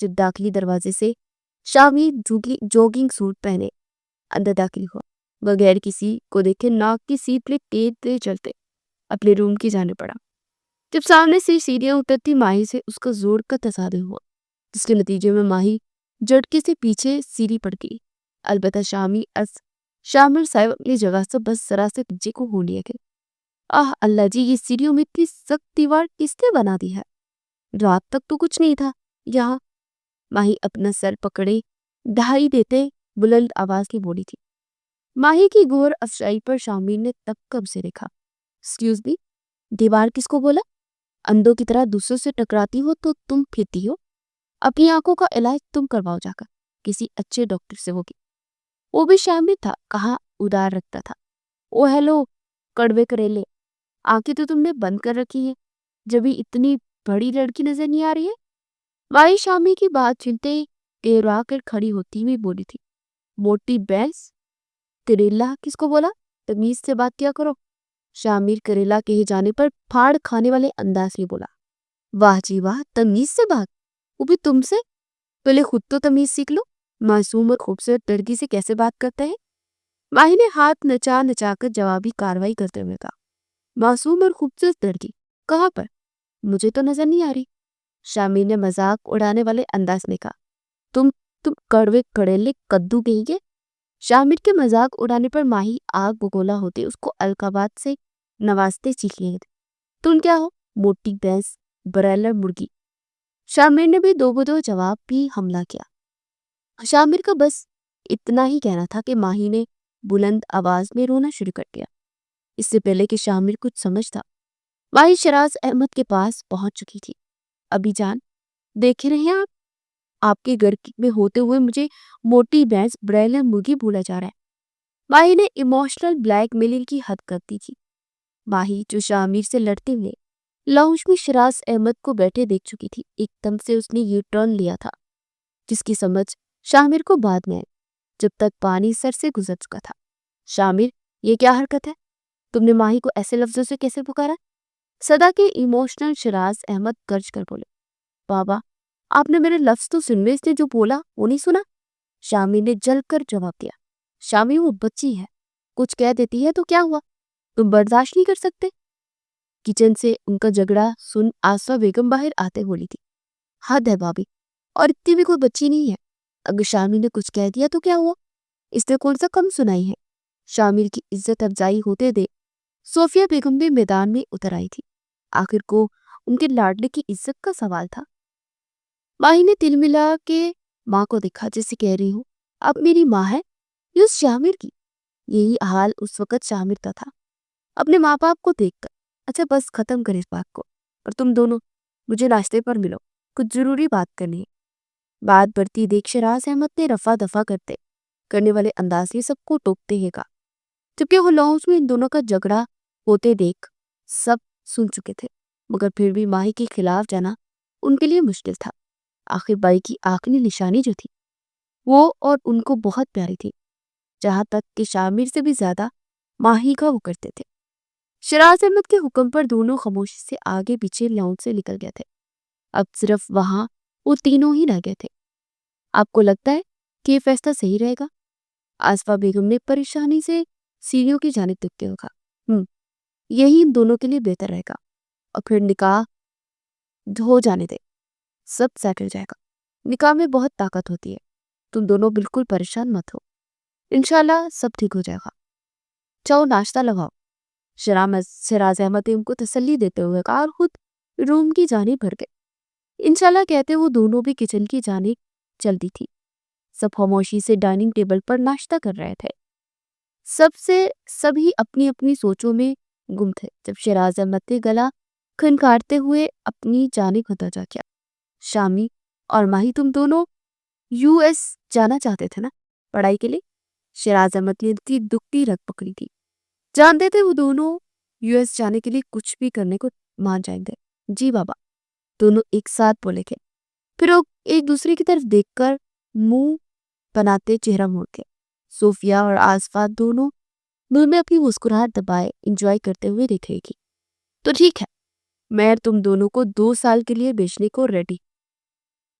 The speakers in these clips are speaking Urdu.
جب داخلی دروازے سے شامیر جوگنگ سوٹ پہنے اندر داخل ہوا، بغیر کسی کو دیکھے ناک کی سیٹ لے تیز چلتے اپنے روم کی جانے پڑا۔ جب سامنے سے سیڑھیاں اترتی ماہی سے اس کا زور کا تصادم ہوا، جس کے نتیجے میں ماہی جھٹکے سے پیچھے سیڑھی پڑ گئی۔ البتہ شامر صاحب اپنی جگہ سے بس ذرا سے پیچھے کو ہو لیے گئے۔ اللہ جی، یہ سیڑھیوں میں اتنی سخت دیوار کس نے بنا دی ہے؟ رات تک تو کچھ نہیں تھا یہاں۔ ماہی اپنا سر پکڑے دہائی دیتے بلند آواز کی بولی تھی۔ ماہی کی غور افزائی پر شامیر نے تکب سے دیکھا۔ ایکسکیوز می، دیوار کس کو بولا؟ اندھوں کی طرح دوسروں سے ٹکراتی ہو تو تم پھرتی ہو؟ اپنی آنکھوں کا علاج تم کرواؤ جا کر، کسی اچھے ڈاکٹر سے ہوگی۔ وہ بھی شامل تھا، کہاں ادار رکھتا تھا۔ او ہیلو کڑوے کریلے، آنکھیں تو تم نے بند کر رکھی ہیں، جبھی اتنی بڑی لڑکی نظر نہیں آ رہی ہے۔ ماہی شامی کی بات سنتے ارا کر کھڑی ہوتی ہوئی بولی تھی۔ موٹی بینس، کریلا کس کو بولا؟ تمیز سے بات کیا کرو۔ شامیر کریلا کہے جانے پر پھاڑ کھانے والے انداز میں بولا۔ واہ جی واہ، تمیز سے بات، وہ بھی تم سے؟ پہلے خود تو تمیز سیکھ لو، معصوم اور خوبصورت لڑکی سے کیسے بات کرتے ہیں؟ ماہی نے ہاتھ نچا نچا کر جوابی کاروائی کرتے ہوئے کہا۔ معصوم اور خوبصورت لڑکی کہاں پر؟ مجھے تو نظر نہیں آ رہی۔ شامیر نے مذاق اڑانے والے انداز میں کہا۔ تم کڑوے کڑیلے کدو کہیں گے؟ شامر کے مذاق اڑانے پر ماہی آگ بگولا ہوتے اس کو القابات سے نوازتے چیخنے لگے۔ تم کیا ہو؟ موٹی بھینس، برائلر مرغی۔ شامر نے بھی دو بدو جواب بھی حملہ کیا۔ شامر کا بس اتنا ہی کہنا تھا کہ ماہی نے بلند آواز میں رونا شروع کر دیا۔ اس سے پہلے کہ شامر کچھ سمجھتا، ماہی شراز احمد کے پاس پہنچ چکی تھی۔ ابھی جان، دیکھ رہے ہیں آپ کے گھر میں ہوتے ہوئے مجھے موٹی بھینس برائلر مرغی بھولا جا رہا ہے۔ ماہی نے ایموشنل بلیک میلنگ کی حد کر دی تھی۔ ماہی جو شامر سے لڑتے ہوئے لاؤنج میں شراز احمد کو بیٹھے دیکھ چکی تھی، ایک دم سے اس نے یو ٹرن لیا تھا، جس کی سمجھ شامر کو بعد میں آئی، جب تک پانی سر سے گزر چکا تھا۔ شامر، یہ کیا حرکت ہے؟ تم نے ماہی کو ایسے لفظوں سے کیسے پکارا؟ صدا کے ایموشنل شراز احمد گرج کر بولے۔ بابا، آپ نے میرے لفظ تو سنوے، اس نے جو بولا وہ نہیں سنا؟ شامر نے جل کر جواب دیا۔ شامر، وہ بچی ہے، کچھ کہہ دیتی ہے تو کیا ہوا؟ تم برداشت نہیں کر سکتے؟ کچن سے ان کا جھگڑا سن آسفا بیگم باہر آتے بولی تھی۔ حد ہے بابی، اور اتنی بھی کوئی بچی نہیں ہے، اگر شامر نے کچھ کہہ دیا تو کیا ہوا؟ اس نے کون سا کم سنائی ہے؟ شامر کی عزت افزائی ہوتے دے صوفیہ بیگم بھی میدان میں اتر آئی تھی۔ آخر کو ان کے لاڈلے کی عزت کا سوال تھا۔ ماہی نے تل ملا کے ماں کو دیکھا، جیسے کہہ رہی ہوں اب میری ماں ہے یہ اس شامر کی۔ یہی حال اس وقت شامر کا تھا اپنے ماں باپ کو دیکھ کر۔ اچھا بس ختم کر اس بات کو، اور تم دونوں مجھے ناشتے پر ملو، کچھ ضروری بات کرنی ہے۔ بات بڑھتی دیکھ شراز احمد نے رفع دفع کرنے والے انداز سے سب کو ٹوکتے ہوئے کہا، جبکہ وہ لاؤنج میں ان دونوں کا جھگڑا ہوتے دیکھ سب سن چکے تھے، مگر پھر بھی ماہی کے خلاف جانا ان کے لیے مشکل تھا۔ آخر بائی کی آخری نشانی جو تھی وہ اور ان کو بہت پیاری تھی، جہاں تک کہ شامر سے بھی زیادہ ماہی کا وہ کرتے تھے۔ شراز احمد کے حکم پر دونوں خاموشی سے آگے پیچھے لاؤنج سے نکل گئے تھے۔ اب صرف وہاں وہ تینوں ہی رہ گئے تھے۔ آپ کو لگتا ہے کہ یہ فیصلہ صحیح رہے گا؟ آسفا بیگم نے پریشانی سے سیڑھیوں کی جانب دیکھتے ہوئے کہا۔ یہی ان دونوں کے لیے بہتر رہے گا، اور پھر نکاح ہو جانے دے، سب سیٹل جائے گا۔ نکاح میں بہت طاقت ہوتی ہے، تم دونوں بالکل پریشان مت ہو، انشاءاللہ سب ٹھیک ہو جائے گا۔ چاہو ناشتہ لگاؤ، شراز احمد نے ان کو تسلی دیتے ہوئے کہا، اور خود روم کی جانب بھر گئے۔ انشاءاللہ کہتے وہ دونوں بھی کچن کی جانب چل دی تھی۔ سب خاموشی سے ڈائننگ ٹیبل پر ناشتہ کر رہے تھے، سبھی اپنی اپنی سوچوں میں گم تھے، جب شراز احمد نے گلا کھنکھارتے ہوئے اپنی جانب متوجہ کیا۔ شامی اور ماہی، تم دونوں یو ایس جانا چاہتے تھے نا پڑھائی کے لیے؟ شراز احمد نے اتنی دکھتی رگ پکڑی تھی، جانتے تھے وہ دونوں یو ایس جانے کے لیے کچھ بھی کرنے کو مان جائیں گے۔ جی بابا، دونوں ایک ساتھ بولے گے، پھر وہ ایک دوسرے کی طرف دیکھ کر منہ بناتے چہرہ موڑ گئے۔ صوفیہ اور آسفا دونوں منہ میں اپنی مسکراہٹ دبائے انجوائے کرتے ہوئے دیکھ رہی تھی۔ تو ٹھیک ہے، میں تم دونوں کو 2 سال کے لیے بیچنے کو ریڈی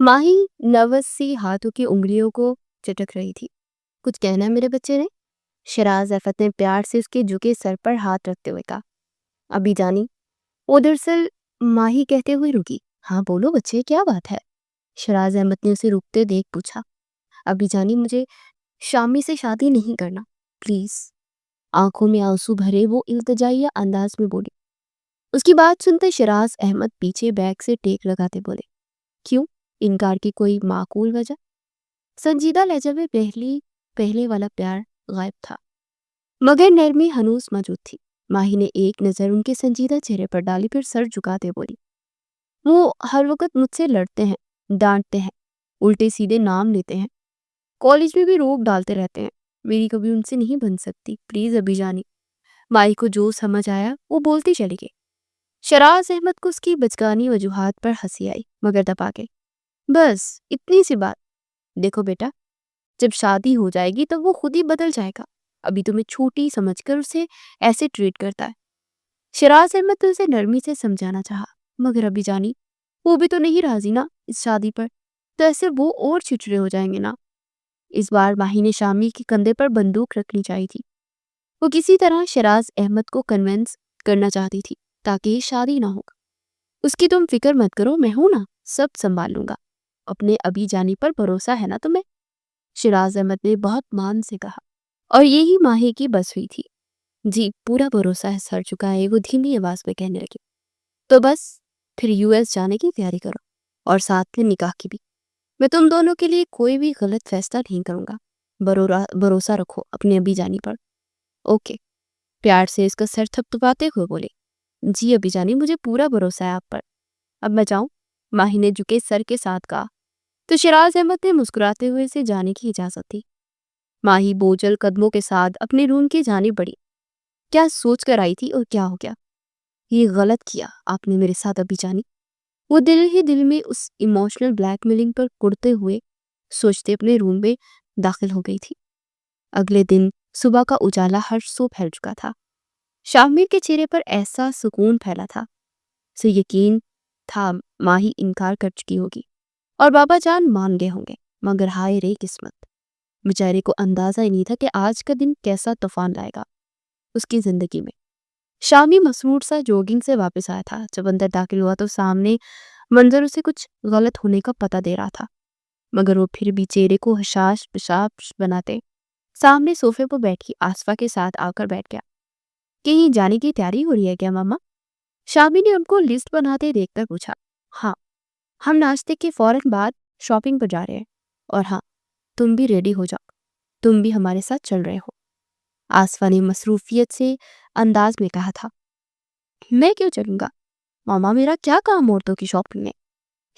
ماہی نروس سی ہاتھوں کی انگلیوں کو چٹک رہی تھی. کچھ کہنا ہے میرے بچے نے؟ شراز افت نے پیار سے اس کے جھکے سر پر ہاتھ رکھتے ہوئے کہا. ابھی جانی. وہ دراصل ماہی کہتے ہوئے رکی. ہاں بولو بچے, کیا بات ہے؟ شراز احمد نے اسے رکتے دیکھ پوچھا. ابھی جانی, مجھے شامی سے شادی نہیں کرنا, پلیز. آنکھوں میں آنسو بھرے وہ التجائیہ انداز میں بولی. اس کی بات سنتے شراز احمد پیچھے بیگ سے ٹیک لگاتے بولے. کیوں؟ انکار کی کوئی معقول وجہ؟ سنجیدہ لہجے میں پہلے والا پیار غائب تھا, مگر نرمی ہنوز موجود تھی. ماہی نے ایک نظر ان کے سنجیدہ چہرے پر ڈالی, پھر سر جھکاتے بولی. وہ ہر وقت مجھ سے لڑتے ہیں, ڈانٹتے ہیں, الٹے سیدھے نام لیتے ہیں, کالج میں بھی روک ڈالتے رہتے ہیں. میری کبھی ان سے نہیں بن سکتی, پلیز ابھی جانی. ماہی کو جو سمجھ آیا وہ بولتی چلی گئی. شراز احمد کو اس کی بچگانی وجوہات پر ہنسی آئی, مگر دبا کے. بس اتنی سی بات. دیکھو بیٹا, جب شادی ہو جائے گی تب وہ خود ہی بدل جائے گا. ابھی تمہیں چھوٹی سمجھ کر اسے ایسے ٹریٹ کرتا ہے. شراز احمد تو اسے نرمی سے سمجھانا چاہا, مگر ابھی جانی, وہ بھی تو نہیں راضی نا اس شادی پر, تو ایسے وہ اور چچڑے ہو جائیں گے نا. اس بار ماہی نے شامی کے کندھے پر بندوق رکھنی چاہی تھی. وہ کسی طرح شراز احمد کو کنونس کرنا چاہتی تھی تاکہ یہ شادی نہ ہو. اس کی تم فکر مت کرو, میں ہوں نا, سب سنبھال لوں گا. اپنے ابھی جانی پر بھروسہ ہے نا تمہیں؟ شراز احمد نے بہت مان سے کہا, اور یہی ماہی کی بس ہوئی تھی. جی پورا بھروسہ ہے, سر چکائے وہ دھیمی آواز میں کہنے لگی. تو بس پھر US جانے کی تیاری کرو, اور ساتھ میں نکاح کی بھی. میں تم دونوں کے لیے کوئی بھی غلط فیصلہ نہیں کروں گا. بھروسہ رکھو اپنے ابھی جانی پر. اوکے. پیار سے اس کا سر تھپتھپاتے ہوئے بولے. جی ابھی جانی, مجھے پورا بھروسہ ہے آپ پر. اب میں جاؤں؟ ماہی نے جھکے سر کے ساتھ کہا. تو شراز احمد نے مسکراتے ہوئے اسے جانے کی اجازت دی. ماہی بوجھل قدموں کے ساتھ اپنے روم کی جانب بڑھی. کیا سوچ کر آئی تھی اور کیا ہو گیا؟ یہ غلط کیا آپ نے میرے ساتھ ابھی جانی. وہ دل ہی دل میں اس ایموشنل بلیک میلنگ پر کڑتے ہوئے سوچتے اپنے روم میں داخل ہو گئی تھی. اگلے دن صبح کا اجالا ہر سو پھیل چکا تھا. شامیر کے چہرے پر ایسا سکون پھیلا تھا, اسے یقین تھا ماہی انکار کر چکی ہوگی اور بابا جان مان گئے ہوں گے. مگر ہائے رے قسمت, بیچارے کو اندازہ ہی نہیں تھا کہ آج کا دن کیسا طوفان لائے گا اس کی زندگی میں. شامی مسرور سا جوگنگ سے واپس آیا تھا. جب اندر داخل ہوا تو سامنے منظر اسے کچھ غلط ہونے کا پتہ دے رہا تھا, مگر وہ پھر بھی چہرے کو حشاش پشاش بناتے سامنے صوفے پر بیٹھی آصفہ کے ساتھ آ کر بیٹھ گیا. کہیں جانے کی تیاری ہو رہی ہے کیا ماما؟ شامی نے ان کو لسٹ بناتے دیکھ کر پوچھا. ہاں, ہم ناشتے کے فوراً بعد شاپنگ پر جا رہے ہیں, اور ہاں تم بھی ریڈی ہو جاؤ, تم بھی ہمارے ساتھ چل رہے ہو. آصفہ نے مصروفیت سے انداز میں کہا تھا. میں کیوں چلوں گا ماما, میرا کیا کام عورتوں کی شاپنگ میں؟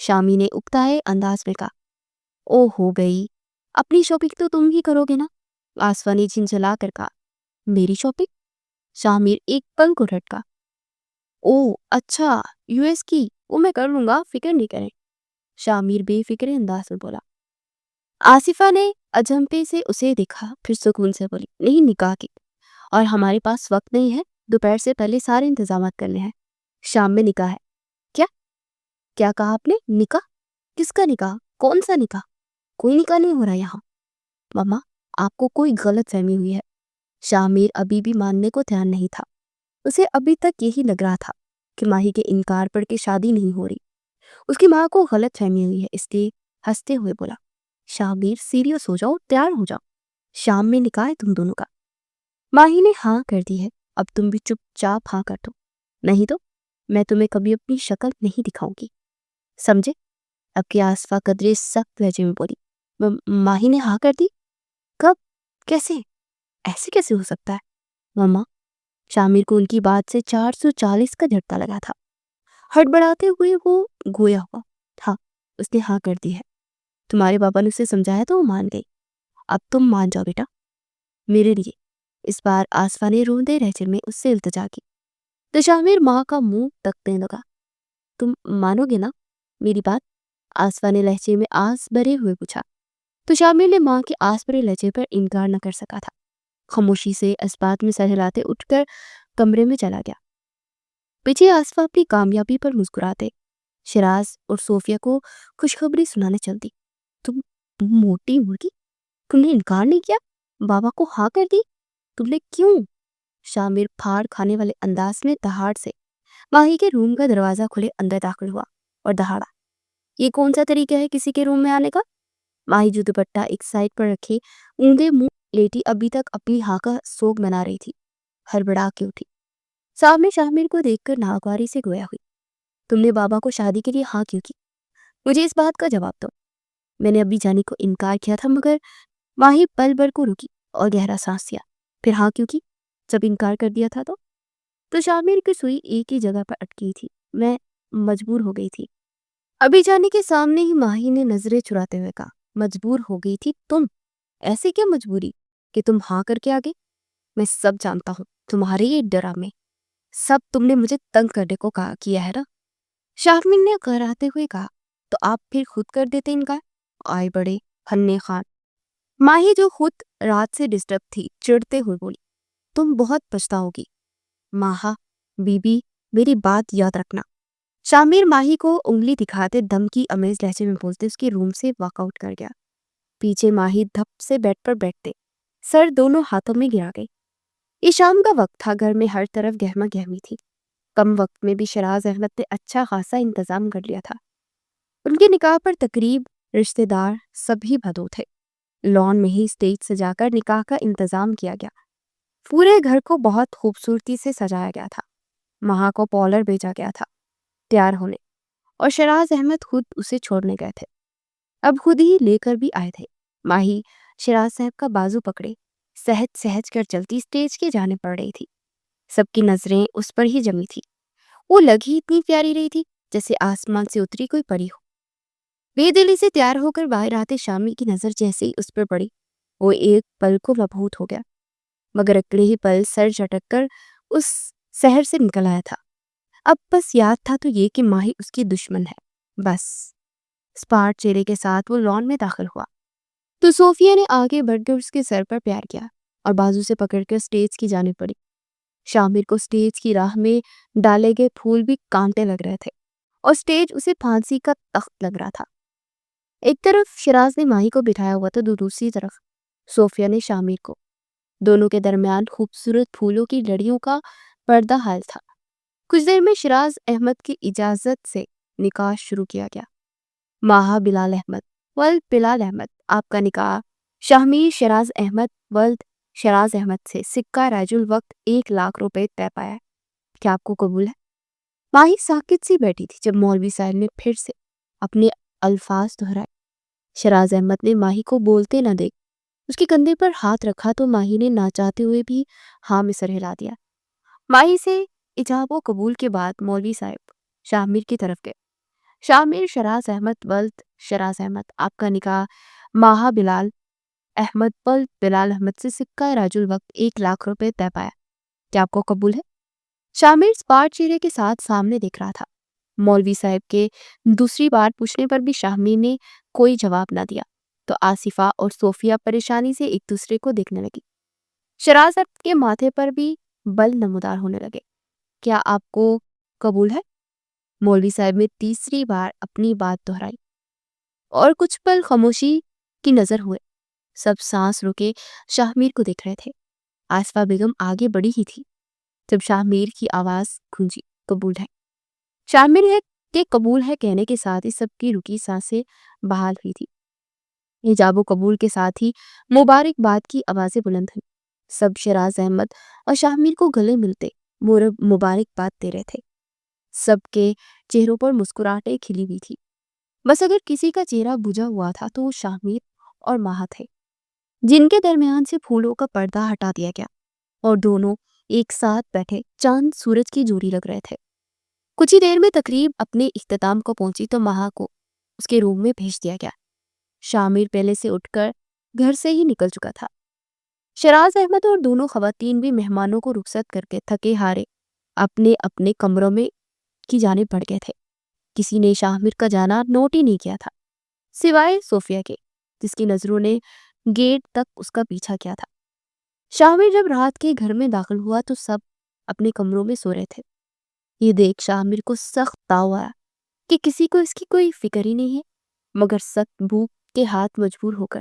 شامی نے اکتائے انداز میں کہا. او ہو گئی, اپنی شاپنگ تو تم ہی کرو گے نا, آصفہ نے جھنجھلا کر کہا. میری شاپنگ؟ شامیر ایک پل کو رٹکا. او اچھا, US کی, وہ میں کر لوں گا, فکر نہیں کریں. شامیر بے فکر انداز میں بولا. آصفہ نے اجنپے سے اسے دیکھا, پھر سکون سے بولی. نہیں, نکاح کی, اور ہمارے پاس وقت نہیں ہے, دوپہر سے پہلے سارے انتظامات کرنے ہیں. شام میں نکاح ہے. کیا کہا آپ نے؟ نکاح؟ کس کا نکاح؟ کون سا نکاح؟ کوئی نکاح نہیں ہو رہا یہاں. ماما, آپ کو کوئی غلط فہمی ہوئی ہے. شامیر ابھی بھی ماننے کو تیار نہیں تھا. اسے ابھی تک یہی لگ رہا تھا کہ ماہی کے انکار پر کے شادی نہیں ہو رہی. اس کی ماں کو غلط فہمی ہوئی ہے, اس لیے ہنستے ہوئے بولا. شامیر سیریس ہو جاؤ, تیار ہو جاؤ, شام میں نکاح ہے تم دونوں کا. ماہی نے ہاں کر دی ہے, اب تم بھی چپ چاپ ہاں کر دو, نہیں تو میں تمہیں کبھی اپنی شکل نہیں دکھاؤں گی, سمجھے؟ اب کی آصفہ قدرے سخت لہجے میں بولی. ماہی نے ہاں کر دی؟ کب؟ کیسے؟ ایسے کیسے ہو سکتا ہے ماما؟ شامیر کو ان کی بات سے 440 کا جھٹکا لگا تھا. ہڑبڑاتے ہوئے وہ گویا ہوا. ہاں, اس نے ہاں کر دی ہے. تمہارے بابا نے اسے سمجھایا تو وہ مان گئی. اب تم مان جاؤ بیٹا, میرے لیے. اس بار آصفہ نے روندے لہجے میں اس سے التجا کی. تو شامیر ماں کا منہ تکنے لگا. تم مانو گے نا میری بات؟ آصفہ نے لہجے میں آس بھرے ہوئے پوچھا. تو شامیر نے ماں کے آس بھرے لہجے پر انکار نہ کر سکا تھا. خاموشی سے اس بات میں سر ہلاتے اٹھ کر کمرے میں چلا گیا. پیچھے آصفہ اپنی کامیابی پر مسکراتے شراز اور صوفیہ کو خوشخبری سنانے چل دی۔ تم موٹی مرغی، تم نے انکار نہیں کیا، بابا کو ہاں کر دی، تم نے کیوں؟ شامر پھاڑ کھانے والے انداز میں دہاڑ سے ماہی کے روم کا دروازہ کھلے اندر داخل ہوا اور دہاڑا، یہ کون سا طریقہ ہے کسی کے روم میں آنے کا؟ ماہی جو دوپٹہ ایک سائڈ پر رکھے اونگے منہ لیٹی ابھی تک اپنی ہاں کا سوگ منا رہی تھی، ہڑبڑا کے اٹھی، سامنے شامر کو دیکھ کر ناگواری سے گویا ہوئی۔ تم نے بابا کو شادی کے لیے ہاں کیوں کی؟ مجھے اس بات کا جواب دو۔ میں نے ابھی جانے کو انکار کیا تھا مگر ماہی پل بھر کو رکی اور گہرا سانس لیا۔ پھر ہاں کیوں کی جب انکار کر دیا تھا تو شامر کی سوئی ایک ہی جگہ پر اٹکی تھی، میں مجبور ہو گئی تھی۔ ابھی جانے کے سامنے ہی ماہی نے نظریں چراتے ہوئے کہا، مجبور ہو گئی تھی تم؟ ایسے کیا مجبوری کہ تم ہاں کر کے آگے؟ میں سب جانتا ہوں، تمہارے یہ ڈرامے سب تم نے مجھے تنگ کرنے کو کیا ہے نا؟ شامر نے کراتے ہوئے کہا، تو آپ پھر خود کر دیتے انکار؟ آئے بڑے ہنے خان۔ ماہی جو خود رات سے ڈسٹرب تھی چڑھتے ہوئے بولی، تم بہت پچھتاؤ گی ماہا بی بی، میری بات یاد رکھنا۔ شامر ماہی کو انگلی دکھاتے دھمکی امیز لہجے میں بولتے اس کے روم سے واک آؤٹ کر گیا۔ پیچھے ماہی دھپ سے بیڈ پر بیٹھتے سر دونوں ہاتھوں میں گرا گئی۔ یہ شام کا وقت تھا، گھر میں ہر طرف گہما گہمی تھی۔ کم وقت میں بھی شراز احمد نے اچھا خاصا انتظام کر لیا تھا۔ ان کے نکاح پر تقریب، رشتہ دار سبھی بھدو تھے۔ لان میں ہی اسٹیج سجا کر نکاح کا انتظام کیا گیا۔ پورے گھر کو بہت خوبصورتی سے سجایا گیا تھا۔ ماہا کو پارلر بھیجا گیا تھا تیار ہونے، اور شراز احمد خود اسے چھوڑنے گئے تھے، اب خود ہی لے کر بھی آئے تھے۔ ماہی شراز صاحب کا بازو پکڑے سہج سہج کر چلتی اسٹیج کے جانے پڑ رہی تھی۔ سب کی نظریں اس پر ہی جمی تھی۔ وہ لگ ہی اتنی پیاری رہی تھی جیسے آسمان سے اتری کوئی پری ہو۔ بے دلی سے تیار ہو کر باہر آتے شامر کی نظر جیسے ہی اس پر پڑی، وہ ایک پل کو مبہوت ہو گیا، مگر اگلے ہی پل سر جھٹک کر اس شہر سے نکل آیا تھا۔ اب بس یاد تھا تو یہ کہ ماہی اس کی دشمن ہے، بس۔ اسپاٹ چہرے کے ساتھ وہ لان میں داخل ہوا تو صوفیہ نے آگے بڑھ کر اس کے سر پر پیار کیا اور بازو سے پکڑ کر اسٹیج کی جانب پڑی۔ شامر کو اسٹیج کی راہ میں ڈالے گئے پھول بھی کانٹے لگ رہے تھے اور اسٹیج اسے پھانسی کا تخت لگ رہا تھا۔ ایک طرف شراز نے ماہی کو بٹھایا ہوا تھا تو دوسری طرف صوفیہ نے شامر کو۔ دونوں کے درمیان خوبصورت پھولوں کی لڑیوں کا پردہ حائل تھا۔ کچھ دیر میں شراز احمد کی اجازت سے نکاح شروع کیا گیا۔ ماہا بلال احمد ولد بلال احمد، آپ کا نکاح شامر شراز احمد ولد شراز احمد سے سکہ رائج الوقت 1,00,000 روپے طے پایا ہے، کیا آپ کو قبول ہے؟ ماہی ساکت سی بیٹھی تھی جب مولوی صاحب نے پھر سے اپنے الفاظ دہرائے۔ شراز احمد نے ماہی کو بولتے نہ دیکھ اس کے کندھے پر ہاتھ رکھا تو ماہی نے نہ چاہتے ہوئے بھی ہاں میں سر ہلا دیا۔ ماہی سے ایجاب و قبول کے بعد مولوی صاحب شامر کی طرف گئے۔ شامر شراز احمد ولد شراز احمد، آپ کا نکاح ماہا بلال احمد ولد بلال احمد سے سکہ رائج الوقت 1,00,000 روپے طے پایا، کیا آپ کو قبول ہے؟ شامر اسپاٹ چہرے کے ساتھ سامنے دیکھ رہا تھا۔ مولوی صاحب کے دوسری بار پوچھنے پر بھی شامر نے کوئی جواب نہ دیا تو آصفہ اور صوفیہ پریشانی سے ایک دوسرے کو دیکھنے لگی۔ شراز احمد کے ماتھے پر بھی بل نمودار ہونے لگے، کیا آپ کو قبول ہے؟ مولوی صاحب نے تیسری بار اپنی بات دہرائی اور کچھ پل خاموشی کی نظر ہوئے۔ سب سانس روکے شامر کو دیکھ رہے تھے۔ آصفہ بیگم آگے بڑھی ہی تھی جب شامر کی آواز گونجی، قبول ہے۔ شامر کے قبول ہے کہنے کے ساتھ ہی سب کی رکی سانسیں بحال ہوئی تھی۔ ایجاب و قبول کے ساتھ ہی مبارکباد کی آوازیں بلند ہوئیں۔ سب شراز احمد اور شامر کو گلے ملتے مبارکباد دے رہے تھے۔ سب کے چہروں پر مسکراہٹیں کھلی ہوئی تھی، بس اگر کسی کا چہرہ بجھا ہوا تھا تو وہ شامر اور ماہا تھے، جن کے درمیان سے پھولوں کا پردہ ہٹا دیا گیا اور دونوں ایک ساتھ بیٹھے چاند سورج کی جوڑی لگ رہے تھے۔ کچھ ہی دیر میں تقریب اپنے اختتام کو پہنچی تو ماہا کو اس کے روم میں بھیج دیا گیا۔ شامر پہلے سے اٹھ کر گھر سے ہی نکل چکا تھا۔ شراز احمد اور دونوں خواتین بھی مہمانوں کو رخصت کر کے تھکے ہارے اپنے اپنے کمروں میں کی جانب بڑھ گئے تھے۔ کسی نے شامر کا جانا نوٹ ہی نہیں کیا تھا سوائے صوفیہ کے، جس کی نظروں نے گیٹ تک اس کا پیچھا کیا تھا۔ شامر جب رات کے گھر میں داخل ہوا تو سب اپنے کمروں میں سو رہے تھے۔ یہ دیکھ شامر کو سخت تاؤ آیا کہ کسی کو اس کی کوئی فکر ہی نہیں ہے، مگر سخت بھوک کے ہاتھ مجبور ہو کر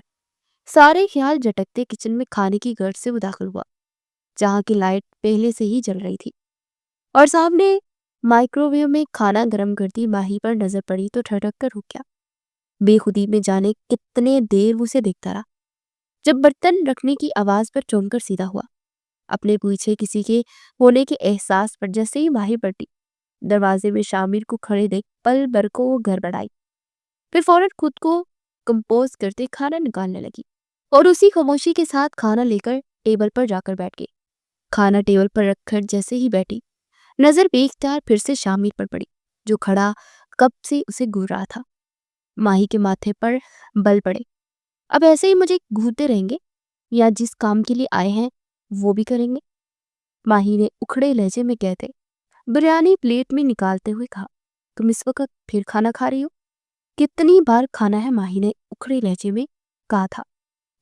سارے خیال جھٹکتے کچن میں کھانے کی گرج سے وہ داخل ہوا، جہاں کی لائٹ پہلے سے ہی جل رہی تھی، اور سامنے مائکرو ویو میں کھانا گرم کرتی ماہی پر نظر پڑی تو ٹھٹک کر رک گیا۔ بے خودی میں جانے کتنے دیر وہ اسے دیکھتا رہا، جب برتن رکھنے کی آواز پر چونک کر سیدھا ہوا، اپنے پیچھے کسی کے ہونے کے احساس پر جیسے ہی ماہی پلٹی، دروازے میں شامر کو کھڑے دیکھ پل بھر کو وہ گڑبڑائی، پھر فوراً خود کو کمپوز کرتے کھانا نکالنے لگی، اور اسی خاموشی کے ساتھ کھانا لے کر ٹیبل پر جا کر بیٹھ گئی۔ کھانا ٹیبل پر رکھ کر جیسے ہی بیٹھی، نظر بے اختیار پھر سے شامر پر پڑی، جو کھڑا کب سے اسے گھور رہا تھا۔ ماہی کے ماتھے پر بل پڑے۔ اب ایسے ہی مجھے گھورتے رہیں گے یا جس کام کے لیے آئے ہیں وہ بھی کریں گے؟ ماہی نے اکھڑے لہجے میں کہتے بریانی پلیٹ میں نکالتے ہوئے کہا۔ تم اس وقت پھر کھانا کھا رہی ہو؟ کتنی بار کھانا ہے؟ ماہی نے اکھڑے لہجے میں کہا تھا۔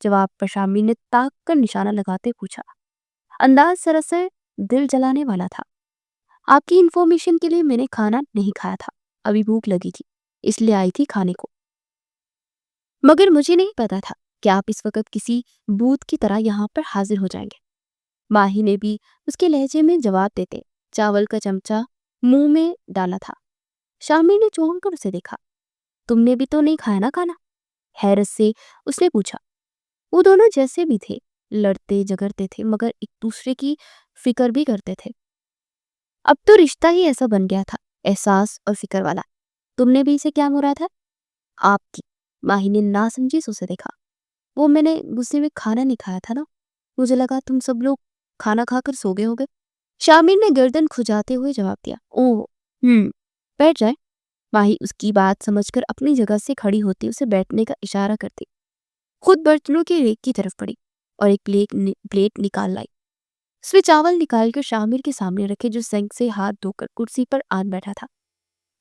جواب پر شامر نے تاک کر نشانہ لگاتے پوچھا، انداز سراسر دل جلانے والا تھا۔ آپ کی انفارمیشن کے لیے میں نے کھانا نہیں کھایا تھا، ابھی بھوک لگی تھی اس لیے آئی تھی کھانے کو، مگر مجھے نہیں پتا تھا کہ آپ اس وقت کسی بھوت کی طرح یہاں پر حاضر ہو جائیں گے۔ ماہی نے بھی اس کے لہجے میں جواب دیتے چاول کا چمچہ منہ میں ڈالا تھا۔ شامر نے چونک کر اسے دیکھا۔ تم نے بھی تو نہیں کھایا نا کھانا؟ حیرت سے اس نے پوچھا۔ وہ دونوں جیسے بھی تھے، لڑتے جگڑتے تھے مگر ایک دوسرے کی فکر بھی کرتے تھے۔ اب تو رشتہ ہی ایسا بن گیا تھا، احساس اور فکر والا۔ تم نے بھی اسے کیا مراد ہے؟ آپ کی۔ ماہی نے ناسمجھی سے اسے دیکھا۔ وہ میں نے غصے میں کھانا نہیں کھایا تھا نا، مجھے لگا تم سب لوگ کھانا کھا کر سو گئے ہوگے۔ شامر نے گردن کھجاتے ہوئے جواب دیا۔ اوہ بیٹھ جائے۔ ماہی اس کی بات سمجھ کر اپنی جگہ سے کھڑی ہوتی اسے بیٹھنے کا اشارہ کرتی خود برتنوں کے ریک کی طرف پڑی اور ایک پلیٹ نکال لائی۔ اس میں چاول نکال کر شامر کے سامنے رکھے، جو سنک سے ہاتھ دھو کر کرسی پر آن بیٹھا تھا۔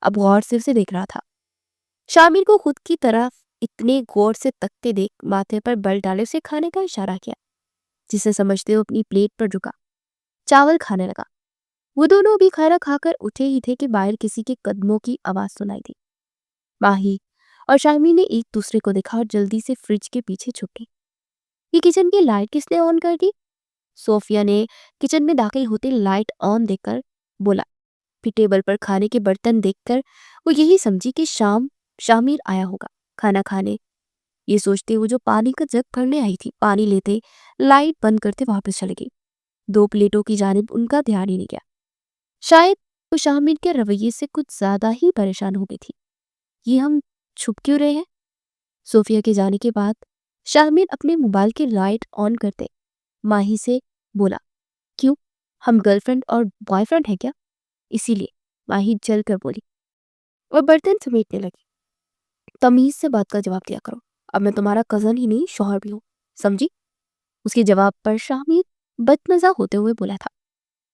اب غور سے اسے دیکھ رہا تھا۔ شامر کو خود کی طرف اتنے غور سے تکتے دیکھ ماتھے پر بل ڈالے اسے کھانے کا اشارہ کیا، جسے سمجھتے ہوئے اپنی پلیٹ پر جھکا، چاول کھانے لگا۔ وہ دونوں بھی کھانا کھا کر اٹھے ہی تھے کہ باہر کسی کے قدموں کی آواز سنائی دی۔ ماہی اور شامر نے ایک دوسرے کو دیکھا اور جلدی سے فریج کے پیچھے چھپ گئی۔ یہ کچن کی لائٹ کس نے آن کر دی؟ صوفیہ نے کچن میں داخل ہوتے لائٹ آن دیکھ کر بولا۔ پھر ٹیبل پر کھانے کے برتن دیکھ کر وہ یہی سمجھی کہ شامر آیا ہوگا کھانا کھانے۔ یہ سوچتے وہ جو پانی کا جگ بھرنے آئی تھی، پانی لیتے لائٹ بند کرتے واپس چلے گئی۔ 2 پلیٹوں کی جانب ان کا دھیان ہی نہیں گیا۔ شاید وہ شامر کے رویے سے کچھ زیادہ ہی پریشان ہو گئی تھی۔ یہ ہم چھپ کیوں رہے ہیں؟ صوفیہ کے جانے کے بعد شامر اپنے موبائل کی لائٹ آن کرتے ماہی سے بولا، کیوں ہم گرل فرینڈ اور بوائے فرینڈ ہیں کیا؟ اسی لیے ماہی جل کر بولی اور برتن سمیٹنے لگی۔ تمیز سے بات کا جواب دیا کرو، اب میں تمہارا کزن ہی نہیں شوہر بھی ہوں، سمجھی؟ اس کے جواب پر شامر بدمزہ ہوتے ہوئے بولا تھا،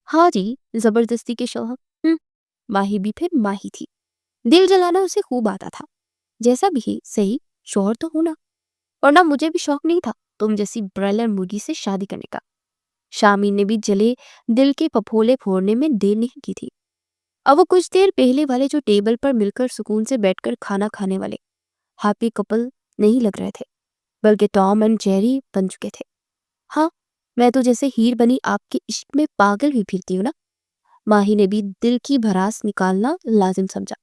ہاں جی زبردستی کے شوہر۔ ماہی بھی پھر ماہی تھی، دل جلانا اسے خوب آتا تھا، جیسا بھی ہی صحیح شوہر تو ہونا، اور نہ مجھے بھی شوق نہیں تھا تم جیسی برائلر مرغی سے شادی کرنے کا۔ شامر نے بھی جلے دل کے پھپھولے پھوڑنے میں دیر نہیں کی تھی۔ اب وہ کچھ دیر پہلے والے جو ٹیبل پر مل کر سکون سے بیٹھ کر کھانا کھانے والے ہیپی کپل نہیں لگ رہے تھے، بلکہ ٹام اینڈ جیری بن چکے تھے۔ ہاں میں تو جیسے ہیر بنی آپ کے عشق میں پاگل بھی پھرتی ہوں نا۔ ماہی نے بھی دل کی بھراس نکالنا لازم سمجھا۔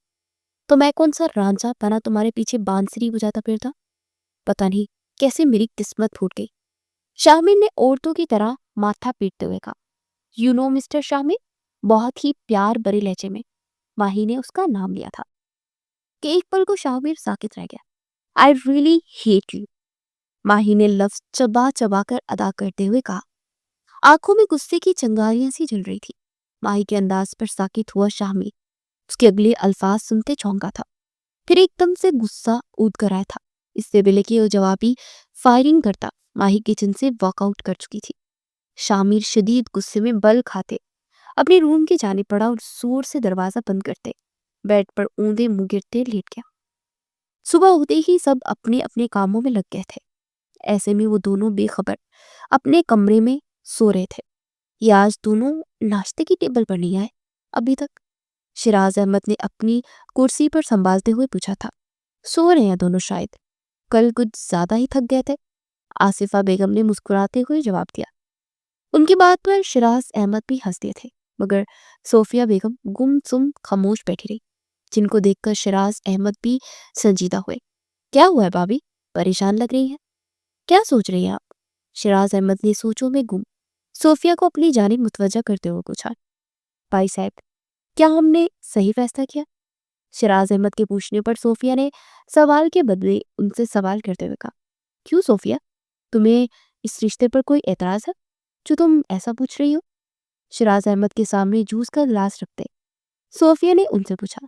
تو میں کون سا رانجھا بنا تمہارے پیچھے بانسری بجاتا پھرتا؟ پتہ نہیں کیسے میری قسمت پھوٹ گئی۔ شامر نے عورتوں کی طرح ماتھا پیٹتے ہوئے کہا، یو نو مسٹر شامر، بہت ہی پیار بھرے لہجے میں ماہی نے اس کا نام لیا تھا کہ ایک پل کو شامر ساکت رہ گیا۔ آئی ریئلی ہیٹ یو، ماہی نے لفظ چبا چبا کر ادا کرتے ہوئے کہا۔ آنکھوں میں غصے کی چنگاریاں سی جل رہی تھی۔ ماہی کے انداز پر ساکت ہوا شامر اس کے اگلے الفاظ سنتے چونکا تھا، پھر ایک دم سے غصہ اود کر آیا تھا۔ اس سے پہلے کہ وہ جوابی فائرنگ کرتا، ماہی کچن سے واک آؤٹ کر چکی تھی۔ شامر شدید غصے میں بل کھاتے اپنے روم کی جانب پڑا اور زور سے دروازہ بند کرتے بیڈ پر اوندے منہ گرتے لیٹ گیا۔ صبح ہوتے ہی سب اپنے اپنے کاموں میں لگ گئے تھے، ایسے میں وہ دونوں بے خبر اپنے کمرے میں سو رہے تھے۔ یہ آج دونوں ناشتے کی ٹیبل پر نہیں آئے ابھی تک۔ شراز احمد نے اپنی کرسی پر سنبھالتے ہوئے پوچھا تھا۔ سو رہے ہیں دونوں شاید، کل کچھ زیادہ ہی تھک گئے تھے، آصفہ بیگم نے مسکراتے ہوئے جواب دیا۔ ان کی بات پر شراز احمد بھی ہنس دیے تھے، مگر صوفیہ بیگم گم سم خاموش بیٹھی رہی، جن کو دیکھ کر شراز احمد بھی سنجیدہ ہوئے۔ کیا ہوا ہے بھابھی، پریشان لگ رہی ہیں؟ کیا سوچ رہی ہیں آپ؟ شراز احمد نے سوچوں میں گم صوفیہ کو اپنی جانب متوجہ کرتے ہوئے پوچھا۔ بھائی صاحب، کیا ہم نے صحیح فیصلہ کیا؟ شراز احمد کے پوچھنے پر صوفیہ نے سوال کے بدلے ان سے سوال کرتے ہوئے کہا، کیوں صوفیہ، تمہیں اس رشتے پر کوئی اعتراض ہے جو تم ایسا پوچھ رہی ہو؟ شراز احمد کے سامنے جوس کا گلاس رکھتے صوفیہ نے ان سے پوچھا۔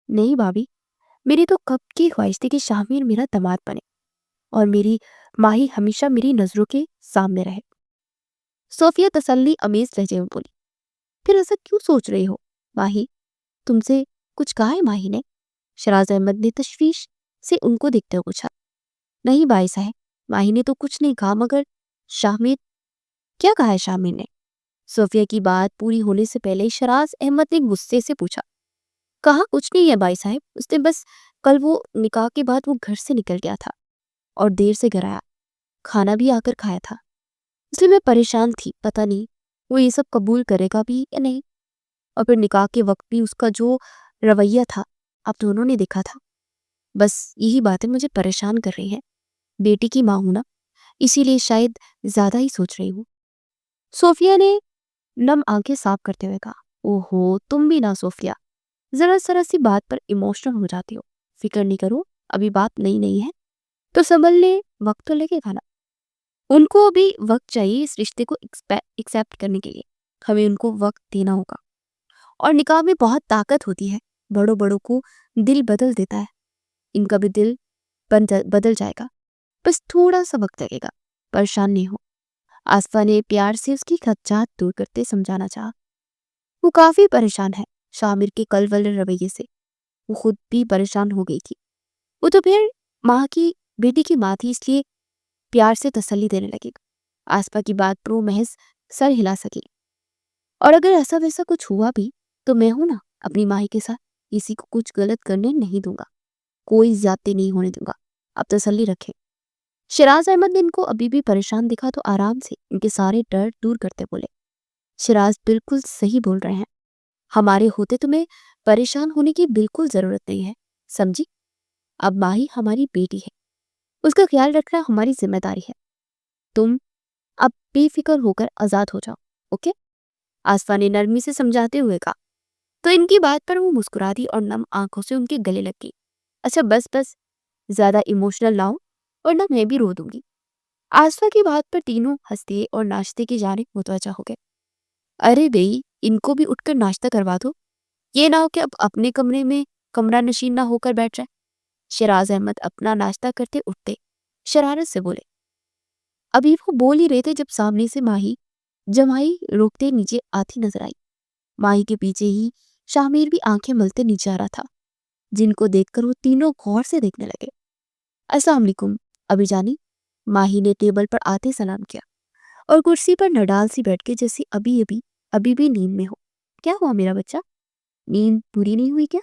نہیں بھابھی، میری تو کب کی خواہش تھی کہ شامیر میرا داماد بنے اور میری ماہی ہمیشہ میری نظروں کے سامنے رہے۔ صوفیہ تسلی امیز لہجے میں بولی۔ پھر ایسا کیوں سوچ رہی ہو ماہی، تم سے کچھ کہا ہے ماہی نے؟ شراز احمد نے تشویش سے ان کو دیکھتے ہوئے پوچھا۔ نہیں بھائی صاحب، ماہی نے تو کچھ نہیں کہا، مگر شامیر… کیا کہا ہے شامیر نے؟ صوفیہ کی بات پوری ہونے سے پہلے شراز احمد نے غصے سے پوچھا۔ کہا کچھ نہیں ہے بھائی صاحب، اس نے بس کل وہ نکاح کے بعد وہ گھر سے نکل گیا تھا اور دیر سے گھر آیا، کھانا بھی آ کر کھایا تھا، اس لیے میں پریشان تھی، پتہ نہیں وہ یہ سب قبول کرے گا بھی یا نہیں، اور پھر نکاح کے وقت بھی اس کا جو رویہ تھا آپ دونوں نے دیکھا تھا، بس یہی باتیں مجھے پریشان کر رہی ہیں۔ بیٹی کی ماں ہوں نا، اسی لیے شاید زیادہ ہی سوچ رہی ہوں۔ صوفیہ نے نم آنکھیں صاف کرتے ہوئے کہا۔ اوہو، تم بھی نہ صوفیہ، ذرا سی بات پر ایموشنل ہو جاتی ہو، فکر نہیں کرو، ابھی بات نہیں ہے تو سنبھلنے وقت تو لگے گا نا۔ ان کو ابھی وقت چاہیے اس رشتے کو ایکسیپٹ کرنے کے لیے، ہمیں ان کو وقت دینا ہوگا، اور نکاح میں بہت طاقت ہوتی ہے، بڑوں کو دل بدل دیتا ہے، ان کا بھی دل بدل جائے گا، بس تھوڑا سا وقت لگے گا، پریشان نہیں ہو۔ آصفہ نے پیار سے اس کی خدشات دور کرتے سمجھانا چاہا۔ وہ کافی پریشان ہے شامر کے کل والے رویے سے، وہ خود بھی پریشان ہو گئی تھی، وہ تو پھر بیٹی کی ماں تھی، اس لیے پیار سے تسلی دینے لگے گا۔ آصفہ کی بات پر وہ محض سر ہلا سکی۔ اور اگر ایسا ویسا کچھ ہوا بھی تو میں ہوں نا اپنی ماہی کے ساتھ، کسی کو کچھ غلط کرنے نہیں دوں گا، کوئی زیادتی نہیں ہونے دوں گا، آپ تسلی رکھیں۔ شراز احمد نے ان کو ابھی بھی پریشان دکھا تو آرام سے ان کے سارے ڈر دور کرتے بولے۔ شراز بالکل صحیح بول رہے ہیں، ہمارے ہوتے تمہیں پریشان ہونے کی بالکل ضرورت نہیں ہے، سمجھی؟ اب ماہی ہماری بیٹی ہے، اس کا خیال رکھنا ہماری ذمہ داری ہے، تم اب بے فکر ہو کر آزاد ہو جاؤ، اوکے؟ آصفہ نے نرمی سے سمجھاتے ہوئے کہا، تو ان کی بات پر وہ مسکرا دی اور نم آنکھوں سے ان کے گلے لگ گئی۔ اچھا بس زیادہ ایموشنل نہ ہو ورنہ میں بھی رو دوں گی۔ آصفہ کی بات پر تینوں ہنستے اور ناشتے کی جانب متوجہ ہو گئے۔ ارے بھئی، ان کو بھی اٹھ کر ناشتہ کروا دو، یہ نہ ہو کہ اب اپنے کمرے میں کمرہ نشین نہ ہو کر بیٹھ جائے۔ شراز احمد اپنا ناشتہ کرتے اٹھتے شرارت سے بولے۔ ابھی وہ بول ہی رہے تھے جب سامنے سے ماہی جمائی روکتے نیچے آتی نظر آئی۔ ماہی کے پیچھے ہی شامیر بھی آنکھیں ملتے نیچے آ رہا تھا، جن کو دیکھ کر وہ تینوں غور سے دیکھنے لگے۔ السلام علیکم ابھی جانی، ماہی نے ٹیبل پر آتے سلام کیا اور کرسی پر نڈال سی بیٹھ کے جیسے ابھی بھی نیند میں ہو۔ کیا ہوا میرا بچہ، نیند پوری نہیں ہوئی کیا؟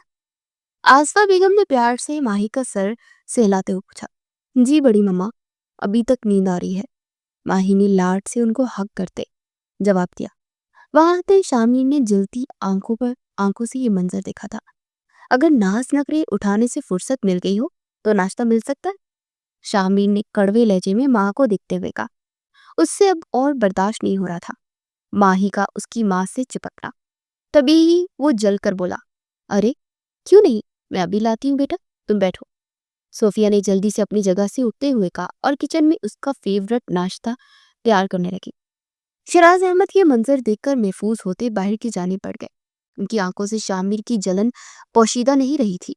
آصفہ بیگم نے پیار سے ماہی کا سر سہلاتے ہوئے پوچھا۔ جی بڑی مما، ابھی تک نیند آ رہی ہے، ماہی نے لاڈ سے ان کو ہگ کرتے جواب دیا۔ وہاں آتے شامیر نے جلتی آنکھوں سے یہ منظر دیکھا تھا۔ اگر ناز نخرے اٹھانے سے فرصت مل گئی ہو تو ناشتہ مل سکتا ہے، شامیر نے کڑوے لہجے میں ماں کو دیکھتے ہوئے کہا۔ اس سے اب اور برداشت نہیں ہو رہا تھا ماہی کا اس کی ماں سے چپکنا، تبھی ہی وہ جل کر بولا، ارے کیوں نہیں، میں ابھی لاتی ہوں بیٹا، تم بیٹھو۔ صوفیہ نے جلدی سے اپنی جگہ سے اٹھتے ہوئے کہا اور کچن میں اس کا فیورٹ ناشتہ تیار کرنے لگی۔ شراز احمد یہ منظر دیکھ کر محفوظ ہوتے باہر کی جانب بڑھ گئے، ان کی آنکھوں سے شامیر کی جلن پوشیدہ نہیں رہی تھی۔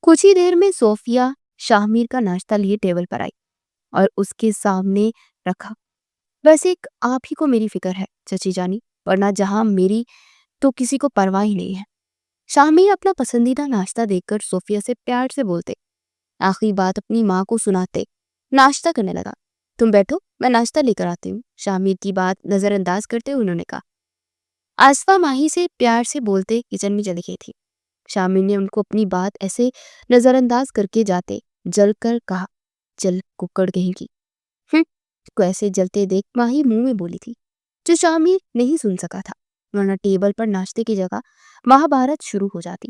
کچھ ہی دیر میں صوفیہ شامیر کا ناشتہ لیے ٹیبل پر آئی اور اس کے سامنے رکھا۔ ویسے ایک آپ ہی کو میری فکر ہے چچی جانی، ورنہ جہاں میری تو کسی کو پرواہ ہی نہیں ہے۔ شامیر اپنا پسندیدہ ناشتہ دیکھ کر صوفیہ سے پیار سے بولتے آخری بات اپنی ماں کو سناتے ناشتہ کرنے لگا۔ تم بیٹھو، میں ناشتہ لے کر آتی ہوں، شامیر کی بات نظر انداز کرتے ہوئے انہوں نے کہا۔ آصفہ ماہی سے پیار سے بولتے کچن میں چلی گئی تھی۔ شامل نے ان کو اپنی بات ایسے نظر انداز کر کے جاتے جل کر کہا، چل ککڑ کہیں کی کو ایسے جلتے دیکھ ماہی منہ میں بولی تھی جو شامل نہیں سن سکا تھا، ورنہ ٹیبل پر ناشتے کی جگہ مہابھارت شروع ہو جاتی۔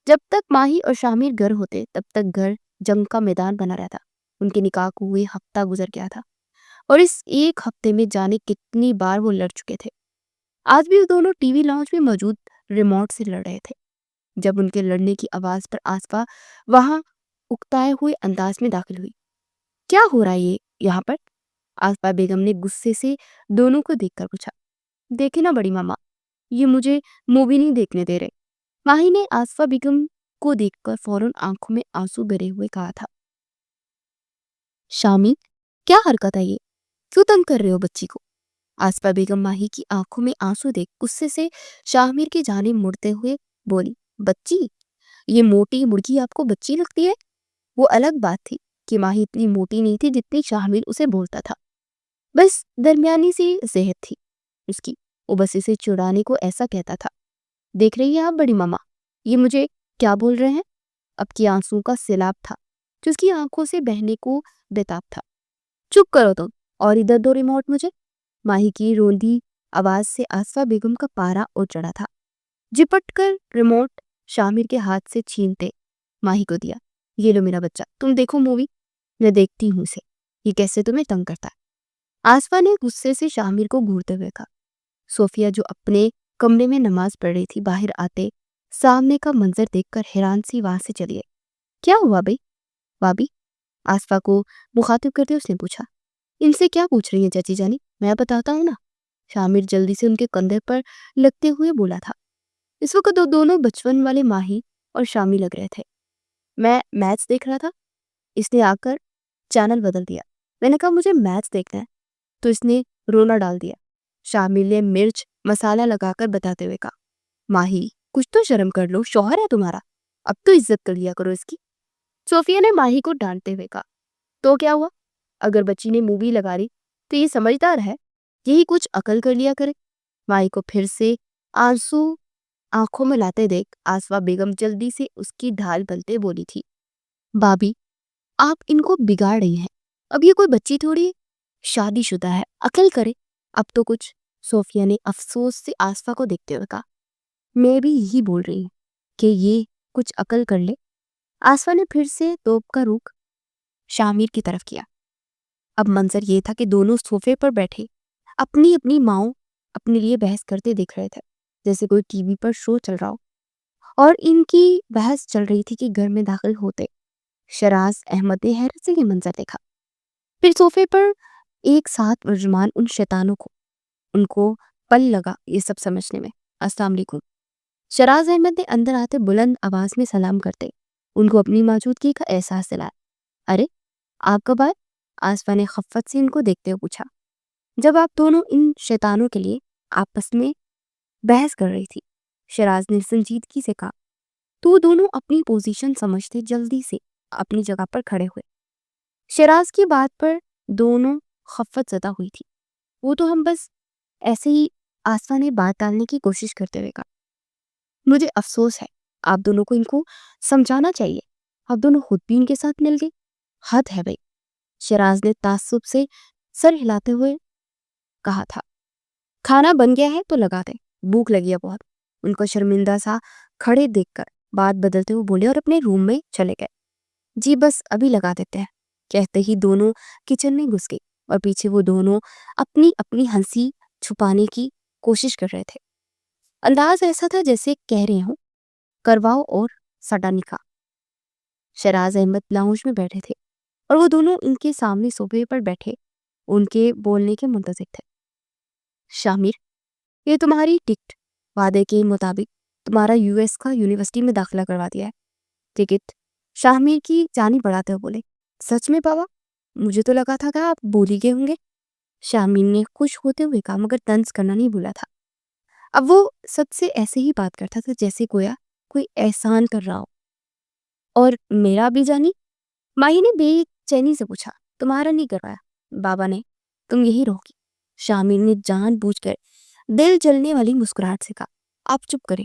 جب تک ماہی اور شامل گھر ہوتے تب تک گھر جنگ کا میدان بنا رہتا۔ ان کے نکاح کو ہوئے ہفتہ گزر گیا تھا اور اس ایک ہفتے میں جانے کتنی بار وہ لڑ چکے تھے۔ آج بھی وہ دونوں ٹی وی لاؤنج میں موجود ریموٹ سے لڑ رہے تھے جب ان کے لڑنے کی آواز پر آصفا وہاں اکتائے ہوئے انداز میں داخل ہوئی۔ کیا ہو رہا ہے یہ یہاں پر؟ آصفا بیگم نے غصے سے دونوں کو دیکھ کر پوچھا۔ دیکھے نا بڑی ماما، یہ مجھے مووی نہیں دیکھنے دے رہے۔ ماہی نے آصفا بیگم کو دیکھ کر فوراً آنکھوں میں آنسو بھرے ہوئے کہا تھا۔ شامی، کیا حرکت ہے یہ؟ کیوں تنگ کر رہے ہو بچی کو؟ آصفا بیگم ماہی کی آنکھوں میں آنسو دیکھ غصے سے شاہمیر کی جانب مڑتے ہوئے بولی، بچی؟ یہ موٹی مرغی آپ کو بچی لگتی ہے؟ وہ الگ بات تھی کہ ماہی اتنی موٹی نہیں تھی جتنی شاہمیر اسے بولتا تھا، بس درمیانی سی صحت تھی اس کی۔ وہ بس اسے چڑانے کو ایسا کہتا تھا۔ دیکھ رہی ہیں آپ بڑی ماما، یہ مجھے کیا بول رہے ہیں؟ اب کی آنسو کا سیلاب تھا جو اس کی آنکھوں سے بہنے کو بےتاب تھا۔ چپ کرو تم اور ادھر دو ریموٹ مجھے۔ ماہی کی روندی آواز سے آصفا بیگم کا پارا اڑ چڑھا تھا۔ جپٹ کر ریموٹ شامر کے ہاتھ سے چھینتے ماہی کو دیا۔ یہ لو میرا بچہ، تم دیکھو مووی، میں دیکھتی ہوں اسے، یہ کیسے تمہیں تنگ کرتا ہے۔ آصفا نے غصے سے شامر کو گھورتے ہوئے کہا۔ صوفیہ جو اپنے کمرے میں نماز پڑھ رہی تھی باہر آتے سامنے کا منظر دیکھ کر حیران سی وہاں سے چلی گئی۔ کیا ہوا بھائی؟ بابی، آصفا کو مخاطب کرتے اس نے پوچھا۔ ان سے کیا پوچھ رہی ہیں چچی جانی، میں بتاتا ہوں نا۔ شامر جلدی سے ان کے کندھے پر لگتے ہوئے بولا تھا۔ اس وقت دونوں بچپن والے ماہی اور شامی لگ رہے تھے۔ میں میچ دیکھ رہا تھا، اس نے آ کر چینل بدل دیا۔ میں نے کہا مجھے میچ دیکھنا ہے تو اس نے رونا ڈال دیا۔ شامل نے مرچ مسالہ لگا کر بتاتے ہوئے کہا، ماہی کچھ تو شرم کر لو، شوہر ہے تمہارا، اب تو عزت کر لیا کرو اس کی۔ صوفیہ نے ماہی کو ڈانٹتے ہوئے کہا، تو کیا ہوا؟ اگر بچی نے مووی لگا لی تو یہ سمجھدار ہے، یہی کچھ عقل کر لیا کرے۔ ماہی کو پھر سے آنسو آنکھوں میں لاتے دیکھ آصفا بیگم جلدی سے اس کی ڈھال بلتے بولی تھی، بابی آپ ان کو بگاڑ رہی ہیں، اب یہ کوئی بچی تھوڑی شادی شدہ ہے، عقل کرے اب تو کچھ۔ صوفیہ نے افسوس سے آصفا کو دیکھتے ہوئے کہا، میں بھی یہی بول رہی ہوں کہ یہ کچھ عقل کر لے۔ آصفا نے پھر سے توپ کا رخ شامر کی طرف کیا۔ اب منظر یہ تھا کہ دونوں صوفے پر بیٹھے اپنی اپنی ماؤں اپنے لیے بحث کرتے دیکھ رہے تھے، جیسے کوئی ٹی وی پر شو چل رہا ہو۔ اور ان کی بحث چل رہی تھی کہ گھر میں داخل ہوتے شراز احمد نے حیرت سے یہ منظر دیکھا۔ پھر صوفے پر ایک ساتھ ورجمان ان شیطانوں کو، ان کو پل لگا یہ سب سمجھنے میں۔ السلام علیکم۔ شراز احمد نے اندر آتے بلند آواز میں سلام کرتے ان کو اپنی موجودگی کا احساس دلایا۔ ارے آپ کب آئے؟ آصفا نے خفت سے ان کو دیکھتے ہوئے پوچھا۔ جب آپ دونوں ان شیطانوں کے لیے آپس میں بحث کر رہی تھی، شراز نے سنجیدگی سے کہا۔ تو دونوں اپنی پوزیشن سمجھتے جلدی سے اپنی جگہ پر کھڑے ہوئے۔ شراز کی بات پر دونوں خفت زدہ ہوئی تھی۔ وہ تو ہم بس ایسے ہی، آصفا نے بات ٹالنے کی کوشش کرتے ہوئے کہا۔ مجھے افسوس ہے، آپ دونوں کو ان کو سمجھانا چاہیے، آپ دونوں خود بھی ان کے ساتھ مل گئے، حد ہے بھائی۔ شراز نے تعصب سے سر ہلاتے ہوئے کہا تھا۔ کھانا بن گیا ہے تو لگا دیں، بھوک لگی ہے بہت۔ ان کو شرمندہ سا کھڑے دیکھ کر بات بدلتے ہوئے بولے اور اپنے روم میں چلے گئے۔ جی بس ابھی لگا دیتے ہیں، کہتے ہی دونوں کچن میں گھس گئی اور پیچھے وہ دونوں اپنی اپنی ہنسی چھپانے کی کوشش کر رہے تھے۔ انداز ایسا تھا جیسے کہہ رہے ہوں کرواؤ اور سڈا نکاح۔ شراز احمد لاؤنج میں بیٹھے تھے اور وہ دونوں ان کے سامنے صوفے پر بیٹھے ان کے بولنے کے منتظر تھے۔ شامر، یہ تمہاری ٹکٹ، وعدے کے مطابق تمہارا US کا یونیورسٹی میں داخلہ کروا دیا ہے۔ ٹکٹ؟ شامر کی جانی بڑھاتے ہوئے بولے، سچ میں بابا؟ مجھے تو لگا تھا کہ آپ بھول ہی گئے ہوں گے۔ شامر نے خوش ہوتے ہوئے کہا مگر طنز کرنا نہیں بھولا تھا۔ اب وہ سب سے ایسے ہی بات کرتا تھا جیسے گویا کوئی احسان کر رہا ہو۔ اور میرا بھی جانی؟ ماہی نے بے چینی سے پوچھا۔ تمہارا نہیں کروایا، بابا نے، تم یہی رہو گی۔ شامر نے جان بوجھ کر دل جلنے والی مسکراہٹ سے کہا، آپ چپ کریں،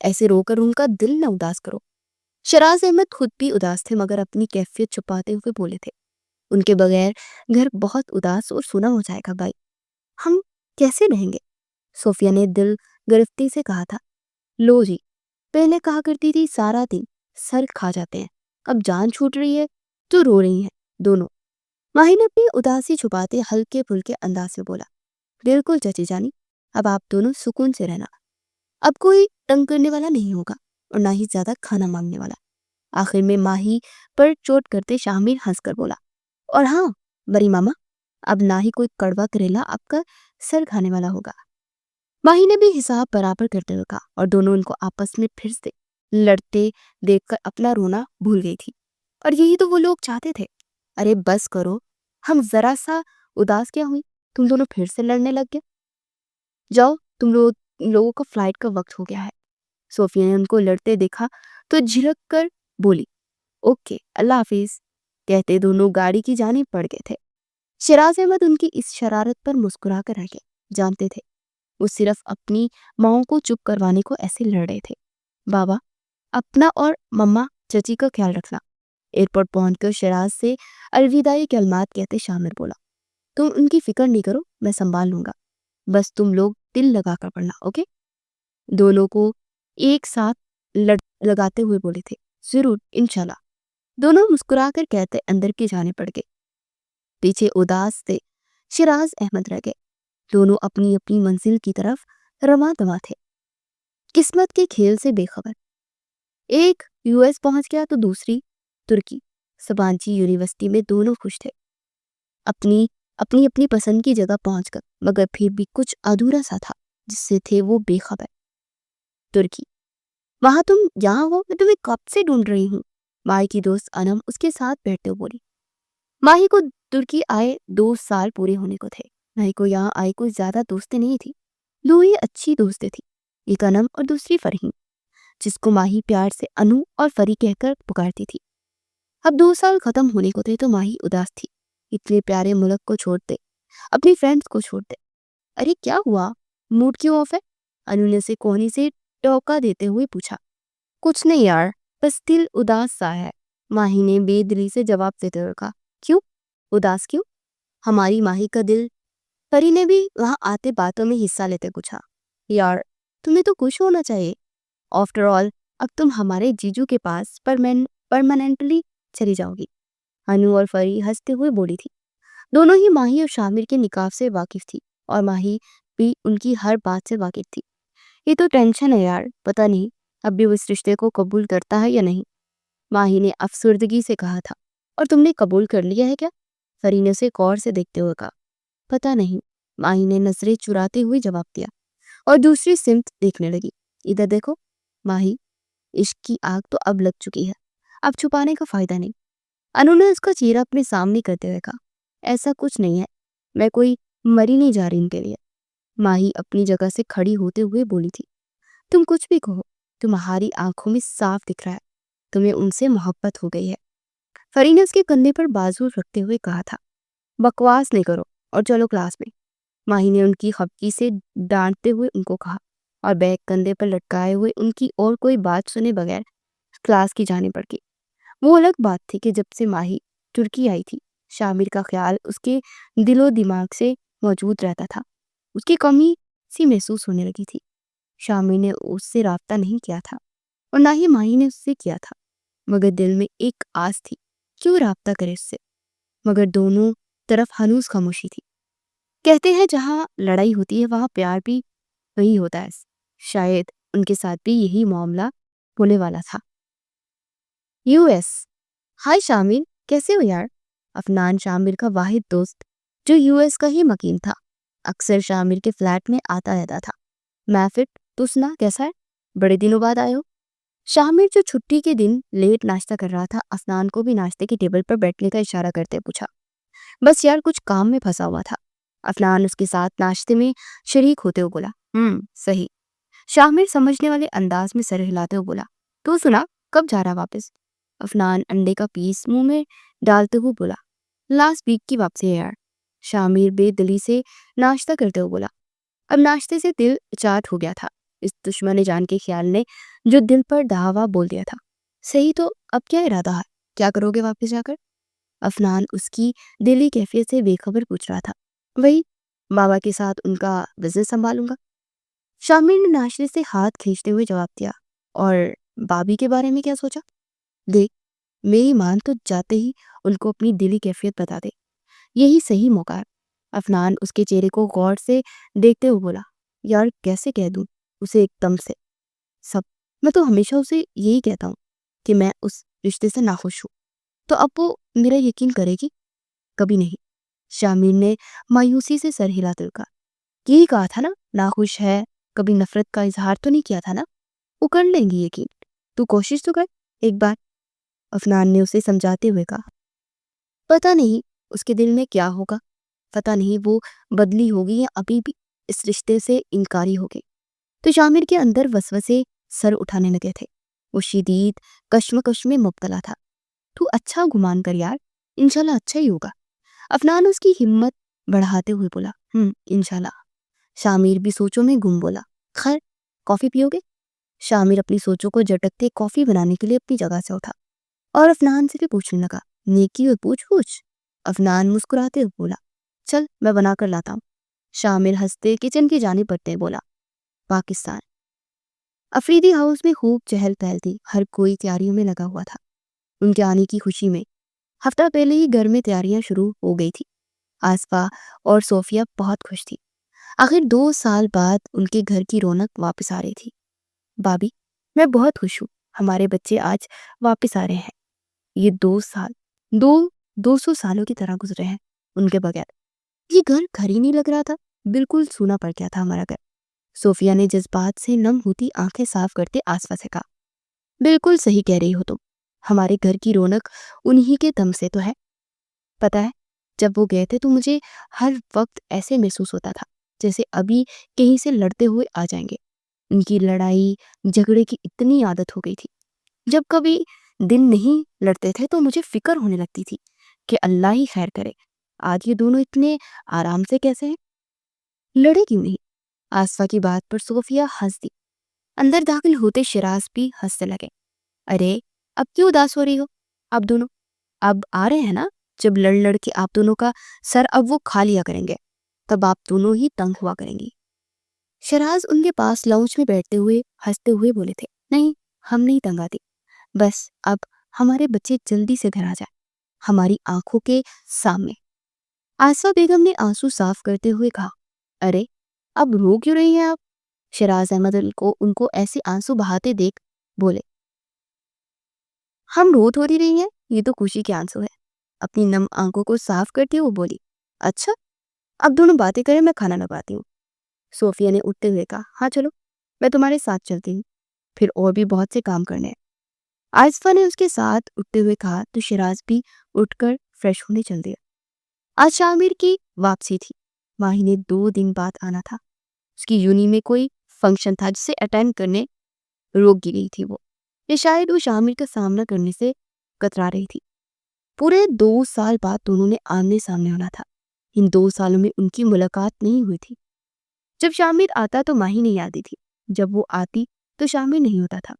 ایسے رو کر ان کا دل نہ اداس کرو۔ شراز احمد خود بھی اداس تھے مگر اپنی کیفیت چھپاتے ہوئے بولے تھے، ان کے بغیر گھر بہت اداس اور سونا ہو جائے گا بھائی، ہم کیسے رہیں گے؟ صوفیہ نے دل گرفتی سے کہا تھا۔ لو جی، پہلے کہا کرتی تھی سارا دن سر کھا جاتے ہیں، اب جان چھوٹ رہی ہے تو رو رہی ہیں دونوں۔ ماہی نے اپنی اداسی چھپاتے ہلکے پھلکے انداز سے بولا، بالکل چچی جانی، اب آپ دونوں سکون سے رہنا، اب کوئی تنگ کرنے والا نہیں ہوگا اور نہ ہی زیادہ کھانا مانگنے والا۔ آخر میں ماہی پر چوٹ کرتے شامر ہنس کر بولا، اور ہاں بری ماما، اب نہ ہی کوئی کڑوا کریلا آپ کا سر کھانے والا ہوگا۔ ماہی نے بھی حساب برابر کرتے ہوئے کہا اور دونوں ان کو آپس میں پھر سے لڑتے دیکھ کر اپنا رونا بھول گئی تھی۔ اور یہی تو وہ لوگ چاہتے تھے۔ ارے بس کرو، ہم ذرا سا اداس کیا ہوئی، تم دونوں پھر سے لڑنے لگ گئے، جاؤ تم لوگوں کا فلائٹ کا وقت ہو گیا ہے۔ صوفیہ نے ان کو لڑتے دیکھا تو جھڑک کر بولی، اوکے اللہ حافظ، کہتے دونوں گاڑی کی جانب پڑ گئے تھے۔ شراز احمد ان کی اس شرارت پر مسکرا کر رہ گئے، جانتے تھے وہ صرف اپنی ماؤں کو چپ کروانے کو ایسے لڑ رہے تھے۔ بابا، اپنا اور مما چچی کا خیال رکھنا۔ ایئرپورٹ پہنچ کر شراز سے الوداعی کلمات کہتے شامر بولا، تم ان کی فکر نہیں کرو، میں سنبھال لوں گا، بس تم لوگ دل لگا کر پڑھنا، اوکے؟ دونوں کو ایک ساتھ لگاتے ہوئے بولے تھے، ضرور انشاءاللہ۔ دونوں مسکرا کر کہتے اندر کی جانے پڑ گئے۔ پیچھے اداس سے شراز احمد رہ گئے، دونوں اپنی اپنی منزل کی طرف رواں دواں تھے، قسمت کے کھیل سے بے خبر۔ ایک یو ایس پہنچ گیا تو دوسری ترکی۔ سبانچی یونیورسٹی میں دونوں خوش تھے، اپنی اپنی پسند کی جگہ پہنچ کر، مگر پھر بھی کچھ ادھورا سا تھا جس سے تھے وہ بے خبر۔ ترکی، وہاں تم یہاں ہو، میں تمہیں کب سے ڈھونڈ رہی ہوں، ماہی کی دوست انم اس کے ساتھ بیٹھتے ہوئے بولی۔ ماہی کو ترکی آئے 2 سال پورے ہونے کو تھے، ماہی کو یہاں آئے کوئی زیادہ دوستیں نہیں تھی، 2 ہی اچھی دوستیں تھی، ایک انم اور دوسری فرحین، جس کو ماہی پیار سے انو اور فری کہہ کر پکارتی تھی۔ اب 2 سال ختم ہونے کو تھے تو ماہی اداس تھی، اتنے پیارے ملک کو چھوڑ دے، اپنی فرینڈز کو چھوڑ دے۔ ارے کیا ہوا، موڈ کیوں آف ہے؟ انو نے اسے کوہنی سے ٹوکا دیتے ہوئے پوچھا۔ کچھ نہیں یار، بس دل اداس سا ہے، ماہی نے بے دلی سے جواب دیتے ہوئے کہا۔ کیوں اداس کیوں؟ ہماری ماہی کا دل۔ پری نے بھی وہاں آتے باتوں میں حصہ لیتے پوچھا۔ یار تمہیں تو خوش ہونا چاہیے، آفٹر آل اب تم ہمارے جیجو کے پاس پرماننٹلی چلی جاؤ گی، انو اور فری ہنستے ہوئے بولی تھی۔ دونوں ہی ماہی اور شامر کے نکاح سے واقف تھی اور ماہی بھی ان کی ہر بات سے واقف تھی۔ یہ تو ٹینشن ہے یار، پتہ نہیں اب بھی وہ اس رشتے کو قبول کرتا ہے یا نہیں، ماہی نے افسردگی سے کہا تھا۔ اور تم نے قبول کر لیا ہے کیا؟ فری نے اسے غور سے دیکھتے ہوئے کہا۔ پتہ نہیں، ماہی نے نظریں چراتے ہوئے جواب دیا اور دوسری سمت دیکھنے لگی۔ ادھر دیکھو ماہی، عشق کی آگ تو اب لگ چکی ہے، اب چھپانے کا فائدہ نہیں۔ انو نے اس کا چہرہ اپنے سامنے کرتے ہوئے کہا، ایسا کچھ نہیں ہے، میں کوئی مری نہیں جا رہی ان کے لیے۔ ماہی اپنی جگہ سے کھڑی ہوتے ہوئے بولی تھی، تم کچھ بھی کہو، تمہاری آنکھوں میں صاف دکھ رہا ہے تمہیں ان سے محبت ہو گئی ہے۔ فری نے اس کے کندھے پر بازو رکھتے ہوئے کہا تھا، بکواس نہیں کرو اور چلو کلاس میں۔ ماہی نے ان کی خفگی سے ڈانٹتے ہوئے ان کو کہا اور بیگ کندھے پر لٹکائے ہوئے ان کی اور کوئی بات سنے بغیر کلاس کی جانب بڑھ گئی۔ وہ الگ بات تھی کہ جب سے ماہی ترکی آئی تھی، شامر کا خیال اس کے دل و دماغ سے موجود رہتا تھا، اس کی کمی سی محسوس ہونے لگی تھی۔ شامر نے اس سے رابطہ نہیں کیا تھا اور نہ ہی ماہی نے اس سے کیا تھا، مگر دل میں ایک آس تھی کیوں رابطہ کرے اس سے، مگر دونوں طرف ہنوز خاموشی تھی۔ کہتے ہیں جہاں لڑائی ہوتی ہے وہاں پیار بھی وہی ہوتا ہے، شاید ان کے ساتھ بھی یہی معاملہ ہونے والا تھا۔ یو ایس، ہائی شامر، کیسے ہو یار؟ افنان شامر کا واحد دوست جو یو ایس کا ہی مکین تھا، اکثر شامر کے فلیٹ میں آتا رہتا تھا۔ میں فٹ، تو سنا کیسا ہے؟ بڑے دنوں بعد آئے ہو۔ شامر جو چھٹی کے دن لیٹ ناشتہ کر رہا تھا، افنان کو بھی ناشتے کی ٹیبل پر بیٹھنے کا اشارہ کرتے پوچھا۔ بس یار کچھ کام میں پھنسا ہوا تھا۔ افنان اس کے ساتھ ناشتے میں شریک ہوتے ہوئے بولا۔ صحیح۔ شامر سمجھنے والے انداز میں سر ہلاتے ہوئے بولا، تو سنا کب جا رہا واپس؟ افنان انڈے کا پیس منہ میں ڈالتے ہوئے بولا، لاسٹ ویک کی واپسی ہے یار۔ شامر بے دلی سے ناشتہ کرتے ہوئے بولا، اب ناشتے سے دل اچاٹ ہو گیا تھا۔ اس دشمن جان کے خیال نے جو دل پر دھاوا بول دیا تھا۔ صحیح تو اب کیا ارادہ ہے؟ کیا کرو گے واپس جا کر؟ افنان اس کی دلی کیفیت سے بے خبر پوچھ رہا تھا۔ وہی بابا کے ساتھ ان کا بزنس سنبھالوں گا، شامل نے ناشتے سے ہاتھ کھینچتے ہوئے جواب دیا۔ اور بابی کے بارے میں کیا سوچا؟ دیکھ، میری مان تو جاتے ہی ان کو اپنی دلی کیفیت بتا دے، یہی صحیح موقع ہے۔ افنان اس کے چہرے کو غور سے دیکھتے ہوئے بولا، یار کیسے کہہ دوں اسے ایک دم سے سب؟ میں تو ہمیشہ اسے یہی کہتا ہوں کہ میں اس رشتے سے ناخوش ہوں، تو اب وہ میرا یقین کرے گی؟ کبھی نہیں۔ شامل نے مایوسی سے سر ہلا دل کا، یہی کہا تھا نا ناخوش ہے، کبھی نفرت کا اظہار تو نہیں کیا تھا نا؟ وہ کر لیں گی یقین، تو کوشش تو کر ایک بار، افنان نے اسے سمجھاتے ہوئے کہا۔ پتہ نہیں اس کے دل میں کیا ہوگا، پتہ نہیں وہ بدلی ہوگی یا ابھی بھی اس رشتے سے انکاری ہوگی۔ تو شامر کے اندر وسوسے سر اٹھانے لگے تھے، وہ شدید کشمکش میں مبتلا تھا۔ تو اچھا گمان کر یار، انشاءاللہ اچھا ہی ہوگا، افنان اس کی ہمت بڑھاتے ہوئے بولا۔ انشاءاللہ۔ شامر بھی سوچوں میں گم بولا۔ خیر، کافی پیو گے؟ شامر اپنی سوچوں کو جھٹکتے کافی بنانے کے لیے اپنی جگہ سے اٹھا اور افنان سے بھی پوچھنے لگا، نیکی اور پوچھ۔ افنان مسکراتے ہوئے بولا، چل میں بنا کر لاتا ہوں۔ شامر ہنستے کچن کی جانب بڑھتے بولا، پاکستان۔ افریدی ہاؤس میں خوب چہل پہل تھی، ہر کوئی تیاریوں میں لگا ہوا تھا۔ ان کے آنے کی خوشی میں ہفتہ پہلے ہی گھر میں تیاریاں شروع ہو گئی تھی۔ آصفہ اور صوفیہ بہت خوش تھی، آخر 2 سال بعد ان کے گھر کی رونق واپس آ رہی تھی۔ بابی، میں بہت خوش ہوں، ہمارے بچے آج واپس آ رہے ہیں۔ یہ 2 سال 200 سالوں کی طرح گزرے ہیں ان کے بغیر۔ یہ گھر ہی نہیں لگ رہا تھا، بالکل سونا پڑ گیا تھا ہمارا گھر۔ صوفیہ نے جذبات سے نم ہوتی آنکھیں صاف کرتے آصفہ سے کہا، بالکل صحیح کہہ رہی ہو تم، ہمارے گھر کی رونق انہی کے دم سے تو ہے۔ پتہ ہے جب وہ گئے تھے تو مجھے ہر وقت ایسے محسوس ہوتا تھا جیسے ابھی کہیں سے لڑتے ہوئے آ جائیں گے۔ ان کی لڑائی جھگڑے کی اتنی عادت ہو گئی تھی، جب کبھی دن نہیں لڑتے تھے تو مجھے فکر ہونے لگتی تھی کہ اللہ ہی خیر کرے، آج یہ دونوں اتنے آرام سے کیسے ہیں؟ لڑے کیوں نہیں؟ آصفہ کی بات پر صوفیہ ہنس دی۔ اندر داخل ہوتے شراز بھی ہنسنے لگے۔ ارے اب کیوں اداس ہو رہی ہو؟ آپ دونوں اب آ رہے ہیں نا، جب لڑ کے آپ دونوں کا سر اب وہ کھا لیا کریں گے، تب آپ دونوں ہی تنگ ہوا کریں گی۔ شراز ان کے پاس لاؤنج میں بیٹھتے ہوئے ہنستے ہوئے بولے تھے، نہیں ہم نہیں تنگ آتے، بس اب ہمارے بچے جلدی سے گھر آ جائیں ہماری آنکھوں کے سامنے۔ آصفہ بیگم نے آنسو صاف کرتے ہوئے کہا، ارے اب رو کیوں رہی ہیں آپ؟ شراز احمد ان کو ایسے آنسو بہاتے دیکھ بولے، ہم رو تھوڑی رہی ہیں، یہ تو خوشی کے آنسو ہے۔ اپنی نم آنکھوں کو صاف کرتی وہ بولی، اچھا اب دونوں باتیں کریں، میں کھانا لگاتی ہوں۔ صوفیہ نے اٹھتے ہوئے کہا، ہاں چلو میں تمہارے ساتھ چلتی ہوں، پھر اور بھی بہت سے کام کرنے ہیں۔ آصفہ نے اس کے ساتھ اٹھتے ہوئے کہا تو شراز بھی اٹھ کر فریش ہونے چل دیا۔ آج شامر کی واپسی تھی، ماہی نے 2 دن بعد آنا تھا۔ اس کی یونی میں کوئی فنکشن تھا جسے اٹینڈ کرنے روک گئی تھی وہ، یا شاید وہ شامر کا سامنا کرنے سے کترا رہی تھی۔ پورے 2 سال بعد دونوں نے آمنے سامنے ہونا تھا۔ ان 2 سالوں میں ان کی ملاقات نہیں ہوئی تھی۔ جب شامر آتا تو ماہی نہیں آتی تھی، جب وہ آتی تو شامر نہیں ہوتا تھا۔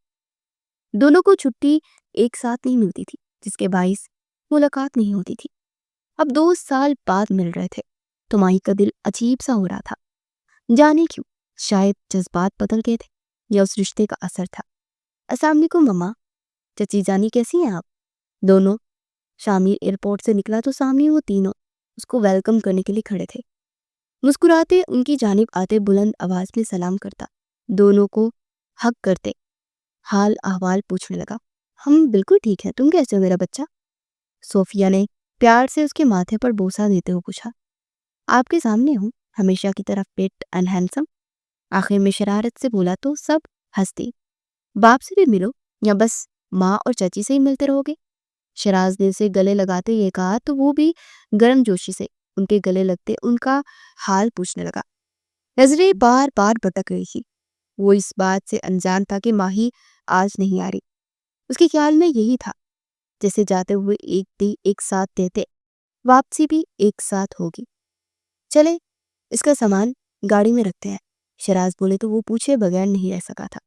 دونوں کو چھٹی ایک ساتھ نہیں ملتی تھی، جس کے باعث ملاقات نہیں ہوتی تھی۔ اب 2 سال بعد مل رہے تھے تو ماہی کا دل عجیب سا ہو رہا تھا، جانے کیوں؟ شاید جذبات بدل گئے تھے یا اس رشتے کا اثر تھا۔ السلام علیکم مما، چچی جانی کیسی ہیں آپ؟ دونوں شامر ایئرپورٹ سے نکلا تو سامنے وہ تینوں اس کو ویلکم کرنے کے لیے کھڑے تھے۔ مسکراتے ان کی جانب آتے بلند آواز میں سلام کرتا، دونوں کو حق کرتے حال احوال پوچھنے لگا، ہم بالکل ٹھیک ہیں، تم کیسے ہو میرا بچہ؟ صوفیہ نے پیار سے اس کے ماتھے پر بوسہ دیتے ہوئے پوچھا، آپ کے سامنے ہوں، ہمیشہ کی طرف فٹ اینڈ ہینڈسم۔ آخر میں شرارت سے بولا تو سب ہنس دی۔ باپ سے بھی ملو یا بس ماں اور چچی سے ہی ملتے رہو گے؟ شراز نے اسے گلے لگاتے یہ کہا تو وہ بھی گرم جوشی سے ان کے گلے لگتے ان کا حال پوچھنے لگا۔ نظریں بار بار بھٹک رہی تھی، وہ اس بات سے انجان تھا کہ ماہی آج نہیں آ رہی۔ اس کے خیال میں یہی تھا جیسے جاتے ہوئے ایک دی ایک ساتھ دیتے، واپسی بھی ایک ساتھ ہوگی۔ چلے اس کا سامان گاڑی میں رکھتے ہیں، شراز بولے تو وہ پوچھے بغیر نہیں رہ سکا تھا۔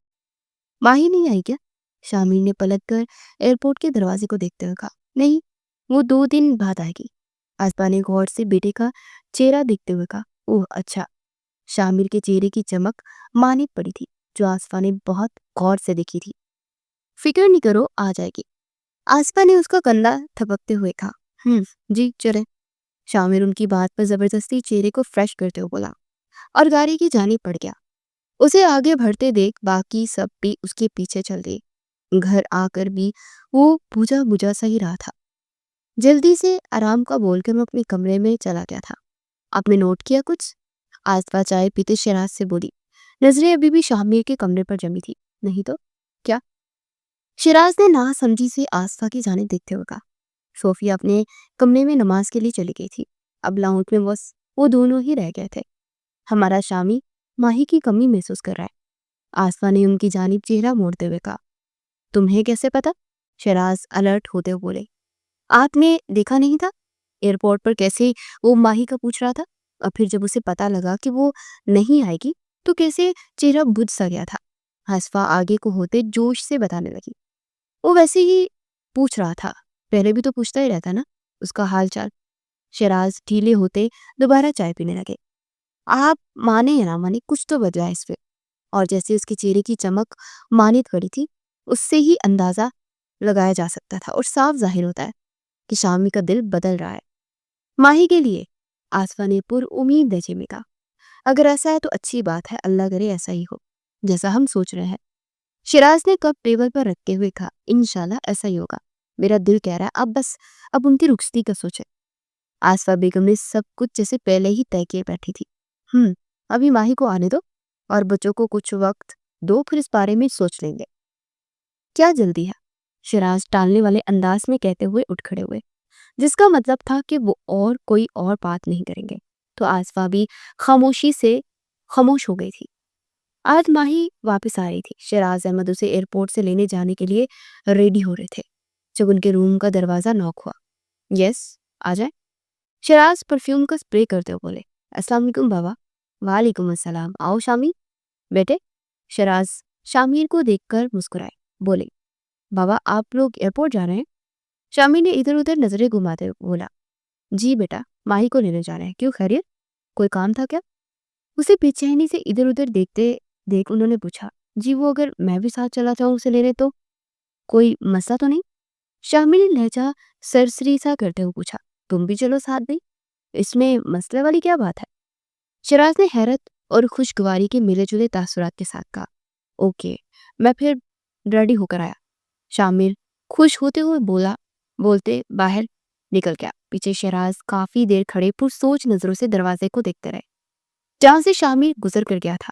ماہی نہیں آئی کیا؟ شامل نے پلٹ کر ایئرپورٹ کے دروازے کو دیکھتے ہوئے کہا۔ نہیں، وہ 2 دن بعد آئے گی۔ آسفا نے غور سے بیٹے کا چہرہ دیکھتے ہوئے کہا۔ اوہ اچھا۔ شامل کے چہرے کی چمک مانت پڑی تھی جو آسفا نے بہت غور سے دیکھی تھی۔ فکر نہیں کرو، آ جائے گی۔ آسفا نے اس کا کندھا تھپکتے ہوئے کہا۔ جی چلیں۔ شامل ان کی بات پر زبردستی چہرے کو فریش کرتے ہوئے بولا اور گاڑی کی جانب پڑ گیا۔ اسے آگے بڑھتے دیکھ باقی سب بھی اس کے پیچھے چل دیے۔ گھر آ کر بھی وہ بجھا بجھا سا ہی رہا تھا۔ جلدی سے آرام کا بول کر میں اپنے کمرے میں چلا گیا تھا۔ آپ نے نوٹ کیا کچھ؟ آسفا چائے پیتے شراز سے بولی۔ نظریں ابھی بھی شامل کے کمرے پر جمی تھی۔ نہیں تو کیا؟ شراز نے نا سمجھی سے آسفا کی جانب دیکھتے ہوئے کہا۔ صوفیہ اپنے کمرے میں نماز کے لیے چلی گئی تھی۔ اب لاؤنج میں بس وہ دونوں ہی رہ گئے تھے۔ ہمارا شامی ماہی کی کمی محسوس کر رہا ہے۔ آسفا نے ان کی جانب چہرہ موڑتے ہوئے کہا۔ تمہیں کیسے پتا؟ شراز الرٹ ہوتے ہوئے بولے۔ آپ نے دیکھا نہیں تھا ایئرپورٹ پر کیسے وہ ماہی کا پوچھ رہا تھا، اور پھر جب اسے پتا لگا کہ وہ نہیں آئے گی تو کیسے چہرہ بجھ سا گیا تھا۔ آسفا آگے کو ہوتے جوش سے بتانے لگی۔ وہ ویسے ہی پوچھ رہا تھا، پہلے بھی تو پوچھتا ہی رہتا نا اس کا حال چال۔ شراز ڈھیلے ہوتے دوبارہ چائے پینے لگے۔ آپ مانے یا نہ مانے کچھ تو وجہ ہے اس پہ، اور جیسے اس کے چہرے کی چمک مانت کڑی تھی اس سے ہی اندازہ لگایا جا سکتا تھا اور صاف ظاہر ہوتا ہے کہ شامی کا دل بدل رہا ہے ماہی کے لیے۔ آسفا نے پر امید لہجے میں کہا۔ اگر ایسا ہے تو اچھی بات ہے، اللہ کرے ایسا ہی ہو جیسا ہم سوچ رہے ہیں۔ شراز نے کپ ٹیبل پر رکھتے ہوئے کہا۔ انشاءاللہ ایسا ہی ہوگا، میرا دل کہہ رہا ہے۔ اب ان کی رخصتی کا سوچے۔ آسفا بیگم نے سب کچھ جیسے پہلے ہی طے کیے بیٹھی تھی۔ ابھی ماہی کو آنے دو اور بچوں کو کچھ وقت دو، پھر اس بارے میں سوچ لیں گے۔ کیا جلدی ہے؟ شراز ٹالنے والے انداز میں کہتے ہوئے اٹھ کھڑے ہوئے، جس کا مطلب تھا کہ وہ اور کوئی اور بات نہیں کریں گے۔ تو آسفا بھی خاموشی سے خاموش ہو گئی تھی۔ آج ماہی واپس آ رہی تھی۔ شراز احمد اسے ایئرپورٹ سے لینے جانے کے لیے ریڈی ہو رہے تھے جب ان کے روم کا دروازہ ناک ہوا۔ یس آ جائیں۔ شراز پرفیوم کا سپرے کرتے ہوئے بولے۔ السلام علیکم بابا۔ وعلیکم السلام، آؤ شامی بیٹے۔ شراز شامیر کو دیکھ کر مسکرائے، بولے بابا آپ لوگ ایئرپورٹ جا رہے ہیں؟ شامیر نے ادھر ادھر نظریں گھماتے بولا جی بیٹا، ماہی کو لینے جا رہے ہیں۔ کیوں، خیریت؟ کوئی کام تھا کیا؟ اسے بے چینی سے ادھر ادھر دیکھتے دیکھ انہوں نے پوچھا جی وہ اگر میں بھی ساتھ چلا جاؤں اسے لینے تو کوئی مسئلہ تو نہیں؟ شامیر نے لہجہ سرسری سا کرتے ہوئے پوچھا تم بھی چلو ساتھ بھی، اس میں مسئلے والی کیا بات ہے؟ شراز نے حیرت اور خوشگواری کے ملے جلے تاثرات کے ساتھ کہا اوکے میں پھر ریڈی ہو کر آیا۔ شامیر خوش ہوتے ہوئے بولتے باہر نکل گیا۔ پیچھے شراز کافی دیر کھڑے پرسوچ نظروں سے دروازے کو دیکھتے رہے جہاں سے شامیر گزر کر گیا تھا،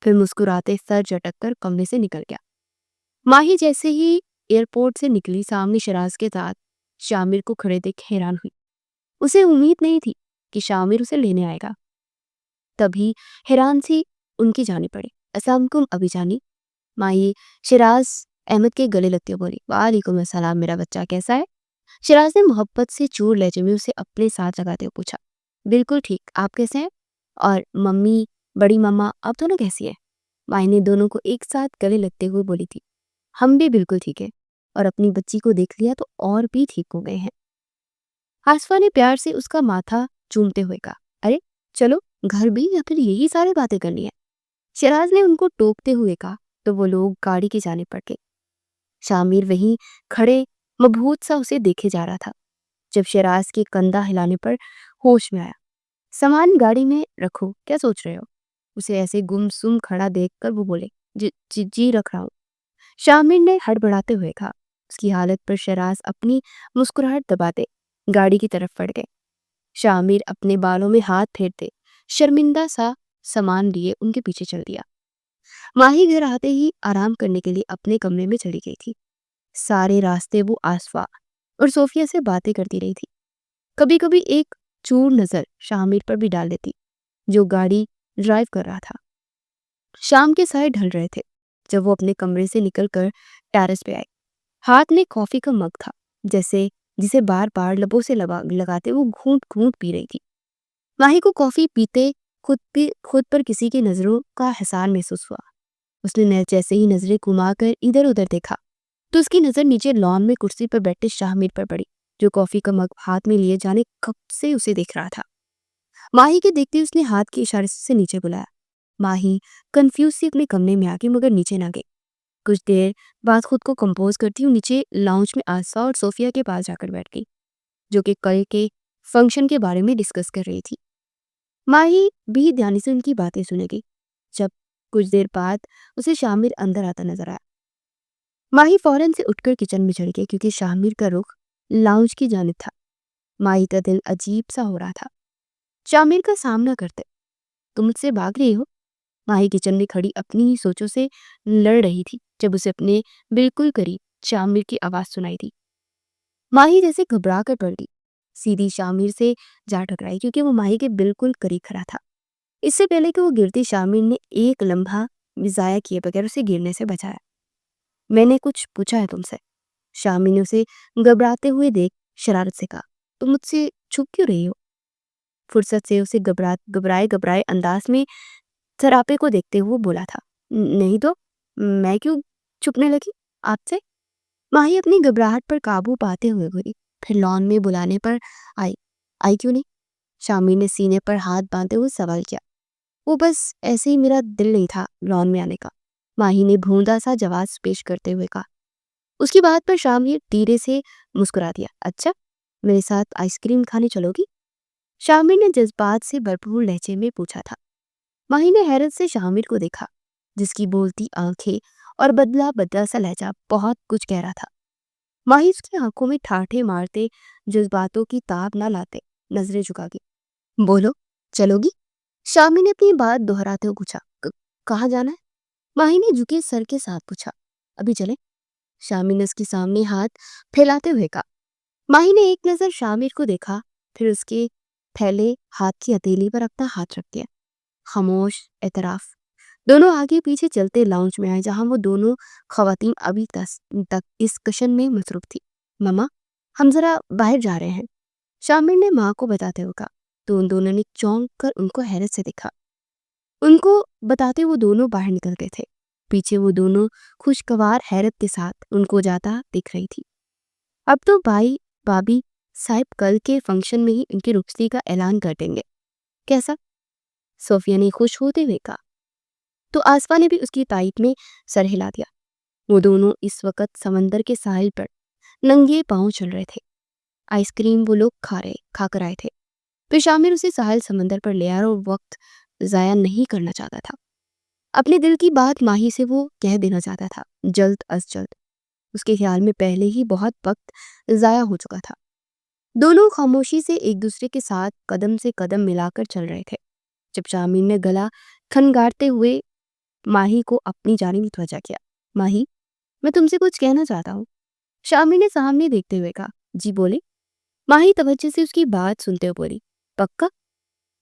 پھر مسکراتے سر جھٹک کر کمرے سے نکل گیا۔ ماہی جیسے ہی ایئرپورٹ سے نکلی سامنے شراز کے ساتھ شامیر کو کھڑے دیکھ حیران ہوئی۔ اسے امید نہیں تھی کہ شامیر اسے لینے آئے گا۔ تبھی حیران سی ان کی جانب پڑے۔ السلام علیکم ابی جانی۔ ماہی شراز احمد کے گلے لگتے بولی وعلیکم السلام، میرا بچہ کیسا ہے؟ شراز نے محبت سے چور لہجے میں اسے اپنے ساتھ لگاتے ہوئے پوچھا بالکل ٹھیک، آپ کیسے ہیں؟ اور ممی، بڑی ماما، آپ دونوں کیسی ہیں؟ ماہی نے دونوں کو ایک ساتھ گلے لگتے ہوئے بولی تھی ہم بھی بالکل ٹھیک ہے، اور اپنی بچی کو دیکھ لیا تو اور بھی ٹھیک ہو گئے ہیں۔ آسفا نے پیار سے اس کا ماتھا چومتے ہوئے کہا ارے چلو گھر بھی، یا پھر یہی سارے باتیں کرنی ہے؟ شراز نے ان کو ٹوکتے ہوئے کہا تو وہ لوگ گاڑی کی جانب بڑھ گئے۔ شامیر وہیں کھڑے مبہوت سا اسے دیکھے جا رہا تھا جب شراز کے کندھا ہلانے پر ہوش میں آیا۔ سامان گاڑی میں رکھو، کیا سوچ رہے ہو؟ اسے ایسے گم سم کھڑا دیکھ کر وہ بولے جی رکھ رہا ہوں۔ شامیر نے ہڑبڑاتے ہوئے کہا۔ اس کی حالت پر شراز اپنی مسکراہٹ دباتے گاڑی کی طرف بڑھ گئے۔ شامیر اپنے بالوں میں ہاتھ پھیرتے شرمندہ سا سامان لیے ان کے پیچھے چل دیا۔ ماہی گھر آتے ہی آرام کرنے کے لیے اپنے کمرے میں چلی گئی تھی۔ سارے راستے وہ آسفا اور صوفیہ سے باتیں کرتی رہی تھی۔ کبھی کبھی ایک چور نظر شامیر پر بھی ڈال دیتی جو گاڑی ڈرائیو کر رہا تھا۔ شام کے سائے ڈھل رہے تھے جب وہ اپنے کمرے سے نکل کر ٹیرس پہ آئے۔ ہاتھ میں کافی کا مگ تھا جسے بار بار لبوں سے لگاتے وہ گھونٹ گھونٹ پی رہی تھی۔ ماہی کو کافی پیتے خود پر کسی کی نظروں کا حصار محسوس ہوا۔ اس نے جیسے ہی نظریں گھما کر ادھر ادھر دیکھا تو اس کی نظر نیچے لان میں کرسی پر بیٹھے شاہ میر پر پڑی، جو کافی کا مگ ہاتھ میں لیے جانے کب سے اسے دیکھ رہا تھا۔ ماہی کے دیکھتے اس نے ہاتھ کے اشارے سے نیچے بلایا۔ ماہی کنفیوز سی اپنے کمرے میں آ گئی مگر نیچے نہ گئی۔ کچھ دیر بعد خود کو کمپوز کرتی ہوں نیچے لاؤنج میں آسا اور صوفیہ کے پاس جا کر بیٹھ گئی، جو کہ کل کے فنکشن کے بارے میں ڈسکس کر رہی تھی۔ ماہی بھی دھیان سے ان کی باتیں سنے گئی۔ جب کچھ دیر بعد اسے شاہ میر اندر آتا نظر آیا، ماہی فوراً سے اٹھ کر کچن میں چڑھ گئی کیونکہ شاہ میر کا رخ لاؤنج کی جانب تھا۔ ماہی کا دل عجیب سا ہو رہا تھا۔ شاہ میر کا سامنا کرتے، تم مجھ سے بھاگ رہی ہو؟ ماہی کچن میں کھڑی اپنی ہی سوچوں سے لڑ رہی تھی جب اسے اپنے بالکل قریب شاہ میر کی آواز سنائی دی۔ ماہی جیسے گھبرا کر پڑ گئی، سیدھی شاہ میر سے جا ٹکرائی کیونکہ وہ ماہی کے بالکل قریب کھڑا تھا۔ اس سے پہلے کہ وہ گرتی، شاہ میر نے ایک لمحہ بھی ضائع کیے بغیر اسے گرنے سے بچایا۔ میں نے کچھ پوچھا ہے تم سے؟ شاہ میر نے اسے گھبراتے ہوئے دیکھ شرارت سے کہا۔ تم مجھ سے چھپ کیوں رہی ہو؟ فرصت سے اسے گھبرائے انداز میں سراپے کو دیکھتے ہوئے بولا تھا۔ نہیں تو میں کیوں چھپنے لگی آپ سے؟ ماہی اپنی گھبراہٹ پر قابو پاتے ہوئے گئی، پھر لان میں بلانے پر آئی کیوں نہیں؟ شاہ میر نے سینے پر ہاتھ باندھتے ہوئے سوال کیا۔ وہ بس ایسے ہی، میرا دل نہیں تھا لان میں آنے کا، ماہی نے بھوندا سا جواز پیش کرتے ہوئے کہا۔ اس کی بات پر شاہ میر دھیرے سے مسکرا دیا۔ اچھا، میرے ساتھ آئس کریم کھانے چلو گی؟ شاہ میر نے جذبات سے بھرپور لہجے میں پوچھا تھا۔ ماہی نے حیرت سے شاہ میر کو دیکھا، جس کی بولتی آنکھیں اور بدلا سا لہجہ بہت کچھ کہہ رہا تھا۔ ماہی اس کی آنکھوں میں ٹھاٹھے مارتے، جذباتوں کی تاب نہ لاتے نظریں جھکا گئی۔ بولو، چلو گی؟ شاہ میر نے اپنی بات دہراتے ہوئے پوچھا۔ کہاں جانا ہے؟ ماہی نے جھکے سر کے ساتھ پوچھا۔ ابھی چلیں؟ شاہ میر نے اس کے سامنے ہاتھ پھیلاتے ہوئے کہا۔ ماہی نے ایک نظر شاہ میر کو دیکھا، پھر اس کے پھیلے ہاتھ کی ہتھیلی پر اپنا ہاتھ رکھ دیا۔ خاموش اعتراف۔ دونوں آگے پیچھے چلتے لاؤنج میں آئے، جہاں وہ دونوں خواتین ابھی تک ڈسکشن میں مصروف تھی۔ ماما، ہم ذرا باہر جا رہے ہیں، شاہ میر نے ماں کو بتاتے ہوئے کہا۔ تو ان دونوں نے چونک کر ان کو حیرت سے دیکھا۔ ان کو بتاتے وہ دونوں باہر نکل گئے تھے۔ پیچھے وہ دونوں خوشگوار حیرت کے ساتھ ان کو جاتا دیکھ رہی تھی۔ اب تو بابی صاحب کل کے فنکشن میں ہی ان کی رخصتی کا اعلان کر دیں گے، کیسا؟ صوفیہ نے خوش ہوتے ہوئے کہا، تو آصفہ نے بھی اس کی تائید میں سر ہلا دیا۔ وہ دونوں اس وقت سمندر کے ساحل پر ننگے پاؤں چل رہے تھے۔ آئس کریم وہ لوگ کھا کر آئے تھے، پھر شاہ میر اسے ساحل سمندر پر لے آیا اور وقت ضائع نہیں کرنا چاہتا تھا۔ اپنے دل کی بات ماہی سے وہ کہہ دینا چاہتا تھا، جلد از جلد۔ اس کے خیال میں پہلے ہی بہت وقت ضائع ہو چکا تھا۔ دونوں خاموشی سے ایک دوسرے کے ساتھ قدم سے قدم ملا کر چل رہے تھے، جب شاہ میر نے گلا کھنگارتے ہوئے ماہی کو اپنی جانب متوجہ کیا۔ ماہی، میں تم سے کچھ کہنا چاہتا ہوں، شاہ میر نے سامنے دیکھتے ہوئے کہا۔ جی بولے؟ ماہی توجہ سے اس کی بات سنتے ہوئے بولی۔ پکا؟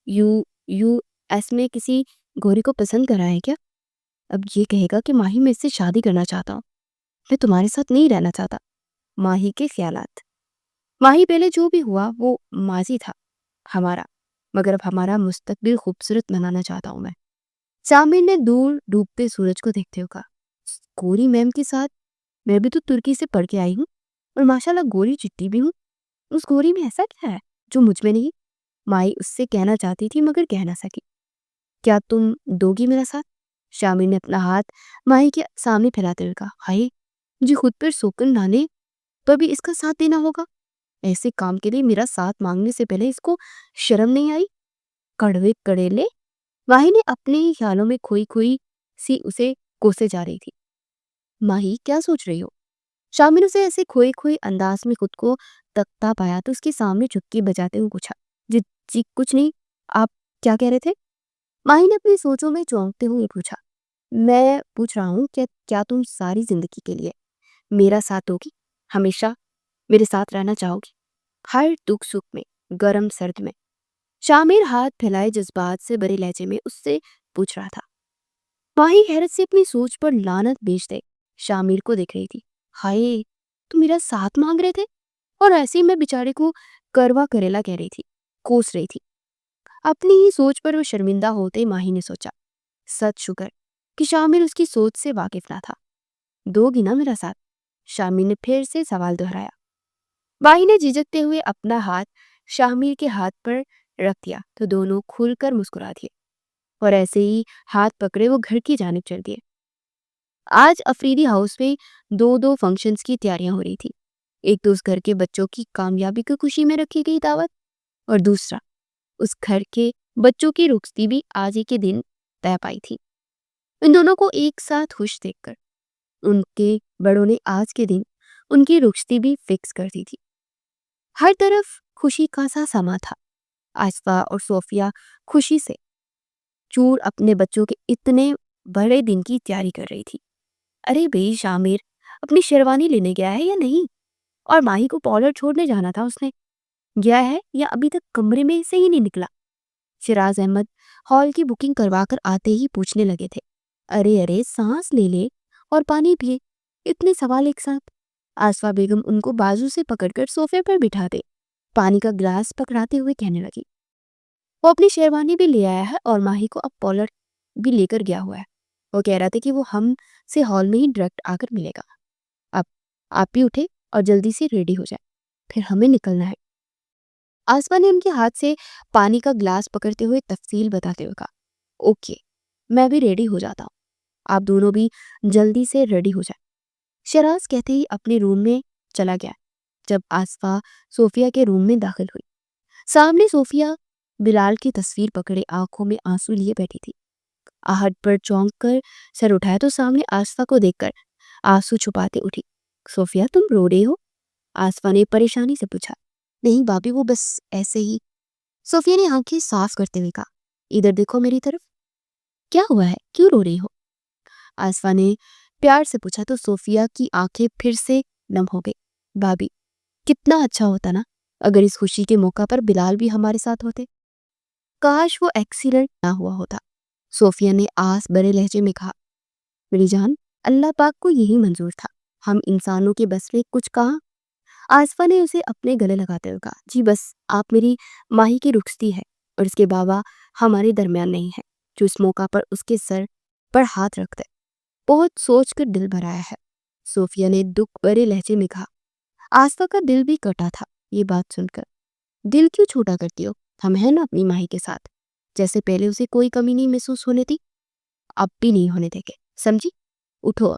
یو ایس میں کسی گوری کو پسند کرا ہے کیا؟ اب یہ کہے گا کہ ماہی میں اس سے شادی کرنا چاہتا ہوں، میں تمہارے ساتھ نہیں رہنا چاہتا۔ ماہی کے خیالات۔ ماہی، پہلے جو بھی ہوا وہ ماضی تھا ہمارا، مگر اب ہمارا مستقبل خوبصورت بنانا چاہتا ہوں میں۔ شاہ میر نے دور ڈوبتے سورج کو دیکھتے ہوئے کہا۔ گوری میم کے ساتھ؟ میں بھی تو ترکی سے پڑھ کے آئی ہوں اور ماشاءاللہ گوری چٹی بھی ہوں۔ اس گوری میں ایسا کیا ہے جو مجھ میں نہیں؟ ماہی اس سے کہنا چاہتی تھی مگر کہہ نہ سکی۔ کیا تم دو گی میرا ساتھ؟ شاہ میر نے اپنا ہاتھ ماہی کے سامنے پھیلاتے ہوئے کہا۔ ہائے، مجھے خود پر سوکن ڈالنے پر بھی اس کا ساتھ دینا ہوگا؟ ایسے کام کے لیے میرا ساتھ مانگنے سے پہلے اس کو شرم نہیں آئی؟ کڑوے کڑیلے۔ ماہی نے اپنے ہی خیالوں میں کھوئی سی اسے کوسے جا رہی تھی۔ ماہی، کیا سوچ رہی ہو؟ شاہ میر اسے ایسے کھوئے انداز میں خود کو تکتا پایا تو اس کے سامنے چٹکی بجاتے ہوئے پوچھا۔ جی کچھ نہیں، آپ کیا کہہ رہے تھے؟ ماہی نے اپنی سوچوں میں چونکتے ہوئے پوچھا۔ میں پوچھ رہا ہوں کہ کیا تم ساری زندگی کے لیے میرا ساتھ ہوگی؟ ہمیشہ میرے ساتھ رہنا چاہو گی، ہر دکھ سکھ میں، گرم سرد میں؟ شاہ میر ہاتھ پھیلائے جذبات سے بھرے لہجے میں اس سے پوچھ رہا تھا۔ ماہی حیرت سے اپنی سوچ پر لعنت بیچ دے شاہ میر کو دیکھ رہی تھی۔ ہائے، تم میرا ساتھ مانگ رہے تھے؟ اور ایسے ہی میں بیچارے کو کروا کریلا کہہ رہی تھی، کوس رہی تھی۔ اپنی ہی سوچ پر وہ شرمندہ ہوتے ماہی نے سوچا، سچ شکر کہ شامل اس کی سوچ سے واقف نہ تھا۔ دو گی نا میرا ساتھ؟ شامل نے پھر سے سوال دہرایا۔ ماہی نے جھجکتے ہوئے اپنا ہاتھ شامل کے ہاتھ پر رکھ دیا تو دونوں کھل کر مسکرا دیے اور ایسے ہی ہاتھ پکڑے وہ گھر کی جانب چل دیے۔ آج افریدی ہاؤس میں دو فنکشنز کی تیاریاں ہو رہی تھی۔ ایک تو اس گھر کے بچوں کی کامیابی کی خوشی میں رکھی گئی دعوت، اور دوسرا اس گھر کے بچوں کی رخصتی بھی آج ہی کے دن طے پائی تھی۔ ان دونوں کو ایک ساتھ خوش دیکھ کر ان کے بڑوں نے آج کے دن ان کی رخصتی بھی فکس کر دی تھی۔ ہر طرف خوشی کا سا سما تھا۔ آصفہ اور صوفیہ خوشی سے چور اپنے بچوں کے اتنے بڑے دن کی تیاری کر رہی تھی۔ ارے بھئی شامر اپنی شیروانی لینے گیا ہے یا نہیں؟ اور ماہی کو پارلر چھوڑنے جانا تھا، اس نے گیا ہے یا ابھی تک کمرے میں سے ہی نہیں نکلا؟ شیراز احمد ہال کی بکنگ کروا کر آتے ہی پوچھنے لگے تھے۔ ارے سانس لے لے اور پانی پیے، اتنے سوال ایک ساتھ۔ آصفہ بیگم ان کو بازو سے پکڑ کر صوفے پر بٹھا دے پانی کا گلاس پکڑاتے ہوئے کہنے لگی، وہ اپنی شیروانی بھی لے آیا ہے اور ماہی کو اب پارلر بھی لے کر گیا ہوا ہے۔ وہ کہہ رہا تھا کہ وہ ہم سے ہال میں ہی ڈائریکٹ آ کر ملے گا۔ اب آپ بھی اٹھے اور جلدی سے ریڈی ہو جائے، پھر ہمیں نکلنا ہے۔ آصفہ نے ان کے ہاتھ سے پانی کا گلاس پکڑتے ہوئے تفصیل بتاتے ہوئے کہا، اوکے میں بھی ریڈی ہو جاتا ہوں، آپ دونوں بھی جلدی سے ریڈی ہو جائیں۔ شیراز کہتے ہی اپنے روم میں چلا گیا۔ جب آصفہ صوفیہ کے روم میں داخل ہوئی، سامنے صوفیہ بلال کی تصویر پکڑے آنکھوں میں آنسو لیے بیٹھی تھی۔ آہٹ پر چونک کر سر اٹھایا تو سامنے آصفہ کو دیکھ کر آنسو چھپاتے اٹھی۔ صوفیہ تم رو رہے ہو؟ آصفہ نے پریشانی سے پوچھا۔ نہیں بابی، وہ بس ایسے ہی۔ صوفیہ نے آنکھیں صاف کرتے ہوئے کہا، ادھر دیکھو میری طرف، کیا ہوا ہے، کیوں رو رہی ہو؟ آصفہ نے پیار سے پوچھا تو صوفیہ کی آنکھیں پھر سے نم ہو گئی۔ بابی کتنا اچھا ہوتا نا اگر اس خوشی کے موقع پر بلال بھی ہمارے ساتھ ہوتے، کاش وہ ایکسیڈنٹ نہ ہوا ہوتا۔ صوفیہ نے آس بھرے لہجے میں کہا، میری جان اللہ پاک کو یہی منظور تھا، ہم انسانوں کے بس میں کچھ کہا۔ آصفہ نے اسے اپنے گلے لگاتے ہوئے کہا، جی بس آپ میری ماہی کی رخصتی ہے اور اس کے بابا ہمارے درمیان نہیں ہے جو اس موقع پر اس کے سر پر ہاتھ رکھتے، بہت سوچ کر دل بھرایا ہے۔ صوفیہ نے دکھ بھرے لہجے میں کہا۔ آصفہ کا دل بھی کٹا تھا یہ بات سن کر۔ دل کیوں چھوٹا کرتی ہو؟ ہم ہیں نا اپنی ماہی کے ساتھ، جیسے پہلے اسے کوئی کمی نہیں محسوس ہونے تھی، اب بھی نہیں ہونے دیں گے، سمجھی؟ اٹھو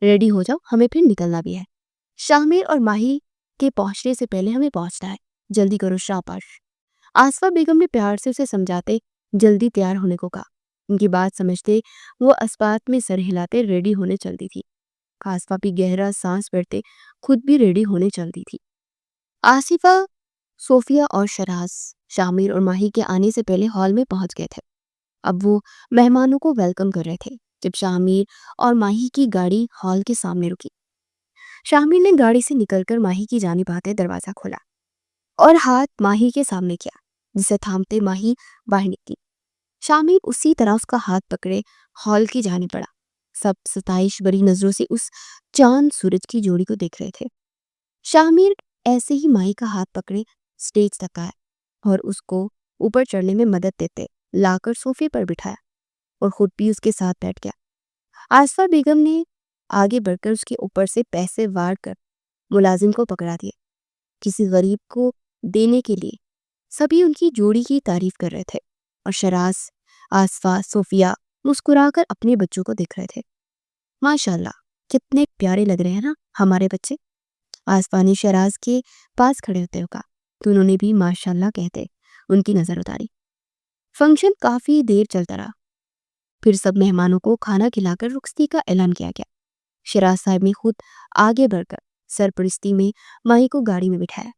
ریڈی ہو جاؤ، ہمیں پھر نکلنا بھی ہے۔ شامر اور ماہی کے پہنچنے سے پہلے ہمیں پہنچنا ہے، جلدی کرو شاباش۔ آصفہ بیگم نے پیار سے اسے سمجھاتے جلدی تیار ہونے کو کہا۔ ان کی بات سمجھتے وہ اسبات میں سر ہلاتے ریڈی ہونے چلتی تھی۔ آصفہ بھی گہرا سانس بھرتے خود بھی ریڈی ہونے چلتی تھی۔ آصفہ، صوفیہ اور شیراز شامر اور ماہی کے آنے سے پہلے ہال میں پہنچ گئے تھے۔ اب وہ مہمانوں کو ویلکم کر رہے تھے جب شامر اور ماہی کی گاڑی ہال کے سامنے رکی۔ شامر نے گاڑی سے نکل کر ماہی کی جانب آتے دروازہ کھولا اور ہاتھ ماہی کے سامنے کیا، جسے تھامتے ماہی باہر نکلی۔ شامر اسی طرح اس کا ہاتھ پکڑے ہال کی جانب بڑھا۔ سب ستائش بری نظروں سے اس چاند سورج کی جوڑی کو دیکھ رہے تھے۔ شامر ایسے ہی ماہی کا ہاتھ پکڑے سٹیج تک آیا اور اس کو اوپر چڑھنے میں مدد دیتے لا کر صوفے پر بٹھایا اور خود بھی اس کے ساتھ بیٹھ گیا۔ آصفہ بیگم نے آگے بڑھ کر اس کے اوپر سے پیسے وار کر ملازم کو پکڑا دیے۔ کسی غریب کو دینے کے لیے سبھی ان کی جوڑی کی تعریف کر رہے تھے اور شیراز، آصفہ، صوفیہ مسکرا کر اپنے بچوں کو دیکھ رہے تھے۔ ماشاءاللہ کتنے پیارے لگ رہے ہیں نا ہمارے بچے، آصفہ نے شیراز کے پاس کھڑے ہوتے ہوئے کہا تو انہوں نے بھی ماشاءاللہ کہتے ان کی نظر اتاری۔ فنکشن کافی دیر چلتا رہا، پھر سب مہمانوں کو کھانا کھلا کر رخصتی کا اعلان کیا گیا۔ شیراز صاحب نے خود آگے بڑھ کر سرپرستی میں ماہی کو گاڑی میں بٹھایا۔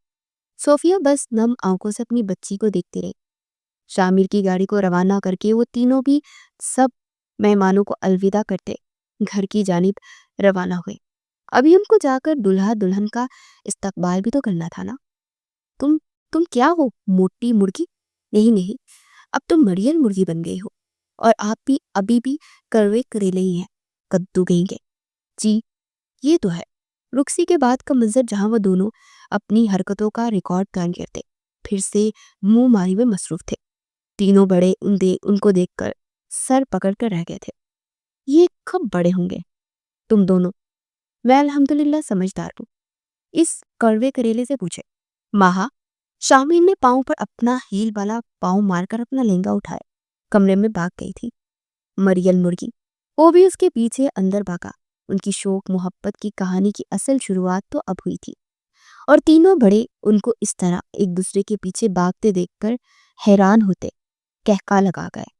صوفیہ بس نم آنکھوں سے اپنی بچی کو دیکھتی رہی۔ شامر کی گاڑی کو روانہ کر کے وہ تینوں بھی سب مہمانوں کو الوداع کرتے گھر کی جانب روانہ ہوئے۔ ابھی ان کو جا کر دلہا دلہن کا استقبال بھی تو کرنا تھا نا۔ تم کیا ہو موٹی مرغی؟ نہیں، اب تم مریل مرغی بن گئی ہو، اور آپ بھی ابھی بھی کروے کریلے ہی ہیں، کدو گئیں گے۔ جی یہ تو ہے رخصتی کے بعد کا منظر، جہاں وہ دونوں اپنی حرکتوں کا ریکارڈ قائم کرتے پھر سے منہ ماری میں مصروف تھے۔ تینوں بڑے ان کو دیکھ کر سر پکڑ کر رہ گئے تھے۔ یہ کب بڑے ہوں گے تم دونوں؟ میں الحمدللہ سمجھدار ہوں، اس کڑوے کریلے سے پوچھے۔ ماہا شامین نے پاؤں پر اپنا ہیل والا پاؤں مار کر اپنا لہنگا اٹھایا، کمرے میں بھاگ گئی تھی۔ مریم مرغی وہ بھی اس کے پیچھے اندر بھاگا۔ ان کی شوق محبت کی کہانی کی اصل شروعات تو اب ہوئی تھی، اور تینوں بڑے ان کو اس طرح ایک دوسرے کے پیچھے بھاگتے دیکھ کر حیران ہوتے کہکا لگا گئے۔